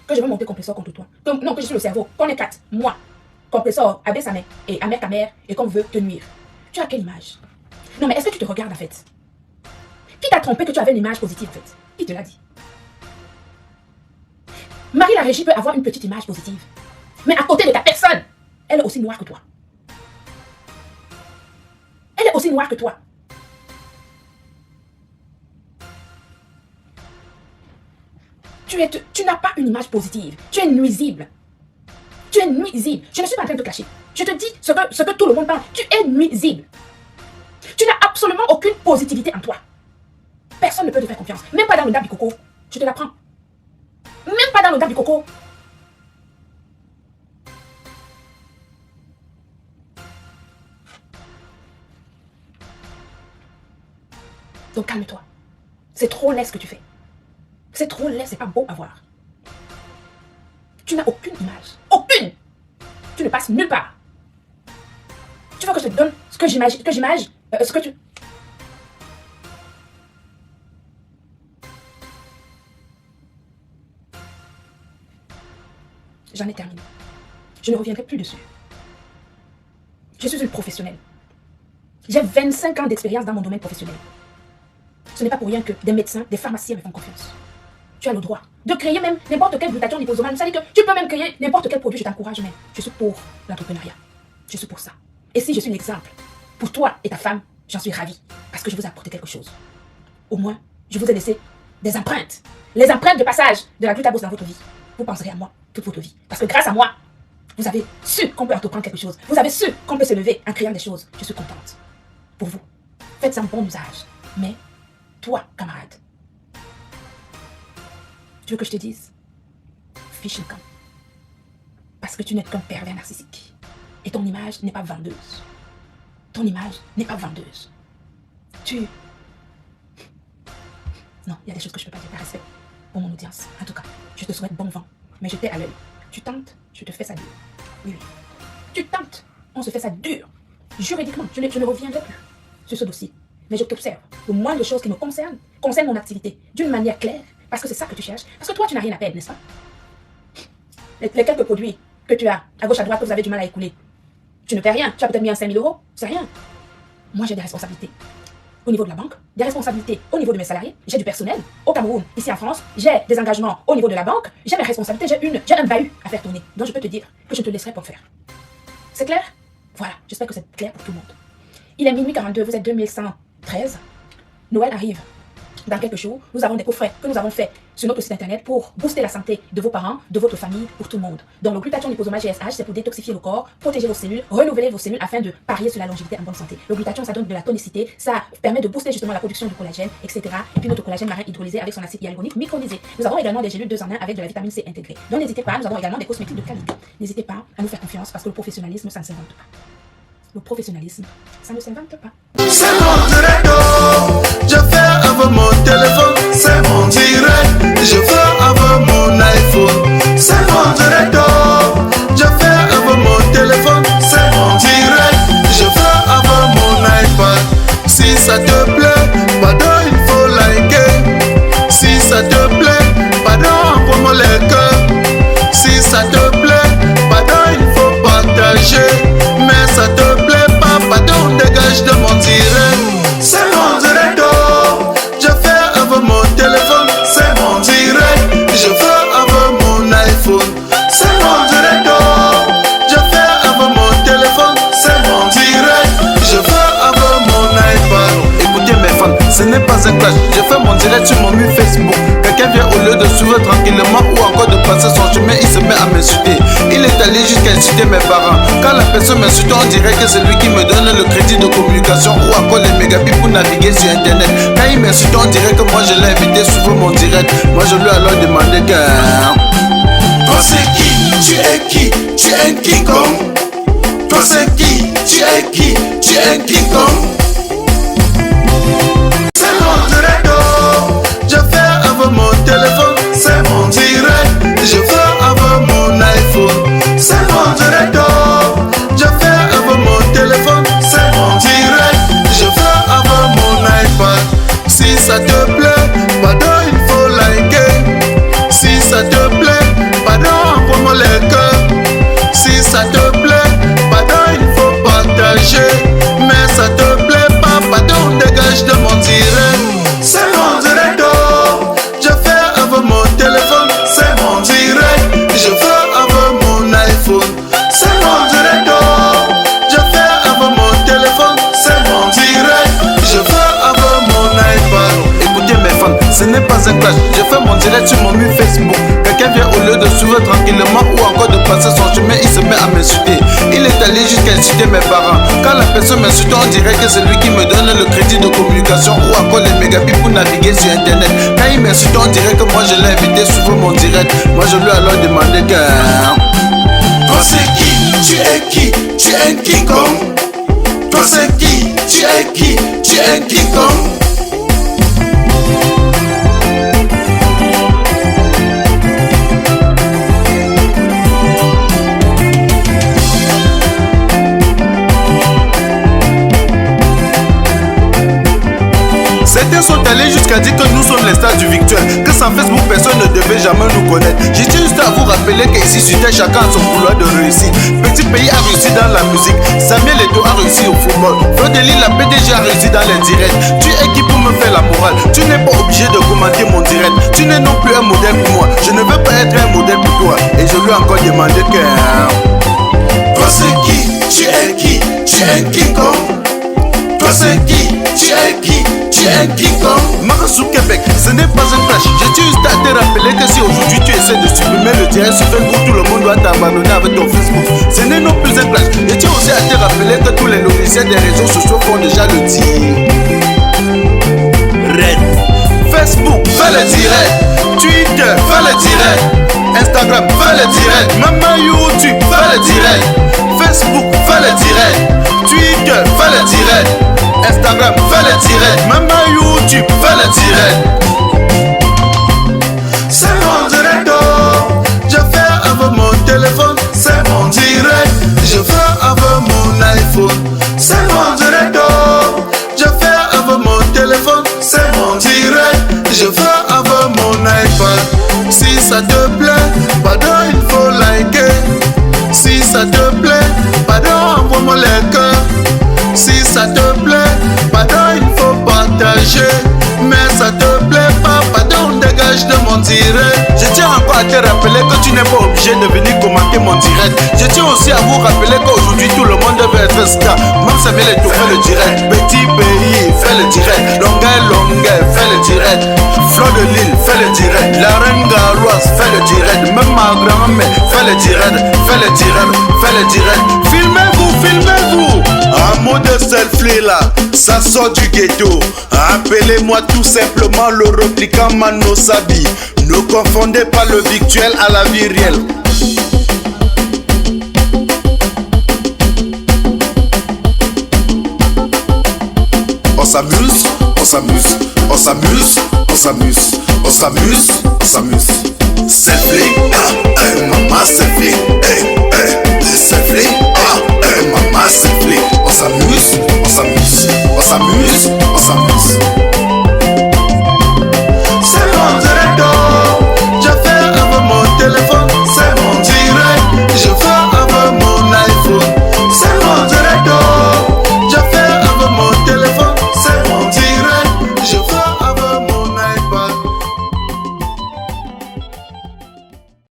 Que je veux monter compresseur contre toi. Non, que je suis le cerveau. Qu'on est quatre. Moi, compresseur, Abbé Samé et Amer Kamer et qu'on veut te nuire. Tu as quelle image? Non, mais est-ce que tu te regardes en fait? Qui t'a trompé que tu avais une image positive en fait? Qui te l'a dit? Marie la Régie peut avoir une petite image positive. Mais à côté de ta personne, elle est aussi noire que toi. Elle est aussi noire que toi. Tu n'as pas une image positive. Tu es nuisible. Tu es nuisible. Je ne suis pas en train de te cacher. Je te dis ce que tout le monde parle. Tu es nuisible. Tu n'as absolument aucune positivité en toi. Personne ne peut te faire confiance. Même pas dans le Dabi Coco. Je te l'apprends. Même pas dans le Dabi Coco. Donc calme-toi. C'est trop laid ce que tu fais. C'est trop laid, c'est pas beau à voir. Tu n'as aucune image. Aucune! Tu ne passes nulle part. Tu veux que je te donne ce que j'imagine, ce que tu... J'en ai terminé. Je ne reviendrai plus dessus. Je suis une professionnelle. J'ai 25 ans d'expérience dans mon domaine professionnel. Ce n'est pas pour rien que des médecins, des pharmaciens me font confiance. Tu as le droit de créer même n'importe quel glutathion liposomale. C'est-à-dire que tu peux même créer n'importe quel produit, je t'encourage même. Je suis pour l'entrepreneuriat. Je suis pour ça. Et si je suis l'exemple pour toi et ta femme, j'en suis ravie. Parce que je vous ai apporté quelque chose. Au moins, je vous ai laissé des empreintes. Les empreintes de passage de la glutabose dans votre vie. Vous penserez à moi toute votre vie. Parce que grâce à moi, vous avez su qu'on peut entreprendre quelque chose. Vous avez su qu'on peut se lever en créant des choses. Je suis contente. Pour vous. Faites un bon usage. Mais, toi, camarade, tu veux que je te dise? Fiche le camp. Parce que tu n'es qu'un pervers narcissique. Et ton image n'est pas vendeuse. Ton image n'est pas vendeuse. Non, il y a des choses que je ne peux pas dire par respect pour mon audience. En tout cas, je te souhaite bon vent. Mais je t'ai à l'œil. Tu tentes, je te fais ça dur. Oui, oui. Tu tentes, on se fait ça dur. Juridiquement, je ne reviendrai plus sur ce dossier. Mais je t'observe. Le moindre chose qui me concerne mon activité d'une manière claire. Parce que c'est ça que tu cherches. Parce que toi, tu n'as rien à perdre, n'est-ce pas? Les quelques produits que tu as à gauche, à droite, que vous avez du mal à écouler. Tu ne paies rien. Tu as peut-être mis un 5 000 €. C'est rien. Moi, j'ai des responsabilités au niveau de la banque, des responsabilités au niveau de mes salariés. J'ai du personnel au Cameroun, ici en France. J'ai des engagements au niveau de la banque. J'ai mes responsabilités. J'ai un bahut à faire tourner. Donc, je peux te dire que je ne te laisserai pas le faire. C'est clair? Voilà. J'espère que c'est clair pour tout le monde. Il est minuit 42. Vous êtes 2113. Noël arrive. Dans quelques jours, nous avons des coffrets que nous avons faits sur notre site internet pour booster la santé de vos parents, de votre famille, pour tout le monde. Donc le glutathion liposomale GSH, c'est pour détoxifier le corps, protéger vos cellules, renouveler vos cellules afin de parier sur la longévité en bonne santé. Le glutathion, ça donne de la tonicité, ça permet de booster justement la production du collagène, etc. Et puis notre collagène marin hydrolysé avec son acide hyaluronique micronisé. Nous avons également des gélules 2 en 1 avec de la vitamine C intégrée. Donc n'hésitez pas, nous avons également des cosmétiques de qualité. N'hésitez pas à nous faire confiance parce que le professionnalisme, ça ne s'invente pas. Le professionnalisme, ça ne s'invente pas. C'est mon direct, je fais avec mon téléphone. C'est mon direct, je fais avec mon iPhone. C'est mon direct, je fais avec mon téléphone. C'est mon direct, je fais avec mon iPad. Si ça te plaît, pardon, il faut liker. Si ça te plaît, pardon, envoie-moi les cœurs. Si ça te plaît, pardon, il faut partager. Mais ça te plaît pas, pardon, dégage de mon direct. C'est mon direct, je fais avec mon téléphone. C'est mon direct, je fais avec mon iPhone. C'est mon direct, je fais avec mon téléphone. C'est mon direct, je fais avec mon iPad. Écoutez mes fans, ce n'est pas un clash. Je fais mon direct sur mon mur Facebook. Quelqu'un vient au lieu de suivre tranquillement ou encore de passer son chemin, il se met à m'insulter. Il est allé jusqu'à insulter mes parents. Quand la personne m'insulte, on dirait que c'est lui qui me donne le crédit de communication ou encore les mégabits pour naviguer sur internet. Quand il m'insulte, on dirait que moi je l'ai invité sur mon direct. Moi je lui ai alors demandé que... Toi c'est qui? Tu es qui? Tu es un King Kong. Toi c'est qui? Tu es qui? Tu es un King Kong. C'est mon direct, je fais avec mon téléphone. C'est mon direct, je fais avec mon iPhone. C'est mon direct, je fais avec mon téléphone. C'est mon direct, je fais avec mon iPad. Si ça te plaît, pardon, il faut liker. Si ça te plaît, pardon, envoie-moi les cœurs. Si ça te plaît, pardon, il faut partager. Mais ça te plaît pas, pardon, dégage de mon direct. C'est mon direct, je fais avec mon téléphone. C'est mon direct, je fais avec mon iPhone. C'est mon direct, je fais avec mon téléphone. C'est mon direct, je fais avec mon iPad. Écoutez mes fans, ce n'est pas un clash. Je fais mon direct sur mon mur Facebook. Quelqu'un vient au lieu de suivre tranquillement ou encore de passer son chemin, il se met à m'insulter. Il est allé jusqu'à insulter mes parents. Quand la personne m'insulte, on dirait que c'est lui qui me donne le crédit de communication ou encore les mégabits pour naviguer sur internet. Quand il m'insulte, on dirait que moi je l'ai invité sur mon direct. Moi je lui ai alors demandé que... Toi c'est qui? Tu es qui? Tu es un King Kong. Toi c'est qui? Tu es qui? Tu es un King Kong. Certains sont allés jusqu'à dire que nous sommes les stars du virtuel, que ça sans Facebook, personne ne devait jamais nous connaître. Je tiens juste à vous rappeler qu'ici c'était chacun a son couloir de réussite. Petit pays a réussi dans la musique, Samuel Eto'o a réussi au football, Flo de Lille, la PDG a réussi dans les directs. Tu es qui pour me faire la morale? Tu n'es pas obligé de commenter mon direct. Tu n'es non plus un modèle pour moi. Je ne veux pas être un modèle pour toi. Et je lui ai encore demandé que... Toi c'est qui? Tu es qui? Tu es King Kong. Toi c'est qui? Tu es qui? Tu es King Kong. Marasou Québec, ce n'est pas un clash. Je tiens juste à te rappeler que si aujourd'hui tu essaies de supprimer le direct sur Facebook, tout le monde doit t'abandonner avec ton Facebook. Ce n'est non plus un clash. Je tiens aussi à te rappeler que tous les logiciels des réseaux sociaux font déjà le tir. Red. Facebook, fais le direct. Twitter, fais le direct. Instagram, fais le direct. Même YouTube, fais le direct. Facebook, fais le direct. Twitter, fais le direct. Instagram, fais le direct. Même YouTube, fais le direct. C'est mon direct. Je fais avec mon téléphone. C'est mon direct. Je fais avec mon iPhone. C'est mon direct. Je fais avec mon téléphone. C'est mon direct. Je fais avec mon iPad. Si ça te plaît, pardon, il faut liker. Si ça te plaît, pardon, envoie-moi les cœurs. Si ça te plaît, pardon, il faut partager. Mais ça te plaît pas, pardon, dégage de mon direct. Je tiens encore à te rappeler que tu n'es pas obligé de venir commenter mon direct. Je tiens aussi à vous rappeler qu'aujourd'hui tout le monde veut être star. Même Samuel Eto'o fait le direct. Petit pays fait le direct. Longueuil, fait le direct. Flo de Lille fait le direct. La reine Galoise fait le direct. Même ma grand-mère fait le direct. Fait le direct, fait le direct. Filmez-vous, filmez-vous. Un mot de selfie là, ça sort du ghetto. Appelez-moi tout simplement le replicant Mano Sabi. Ne confondez pas le virtuel à la vie réelle. On s'amuse, on s'amuse, on s'amuse, on s'amuse, on s'amuse, on s'amuse. Selfie, maman selfie, hey.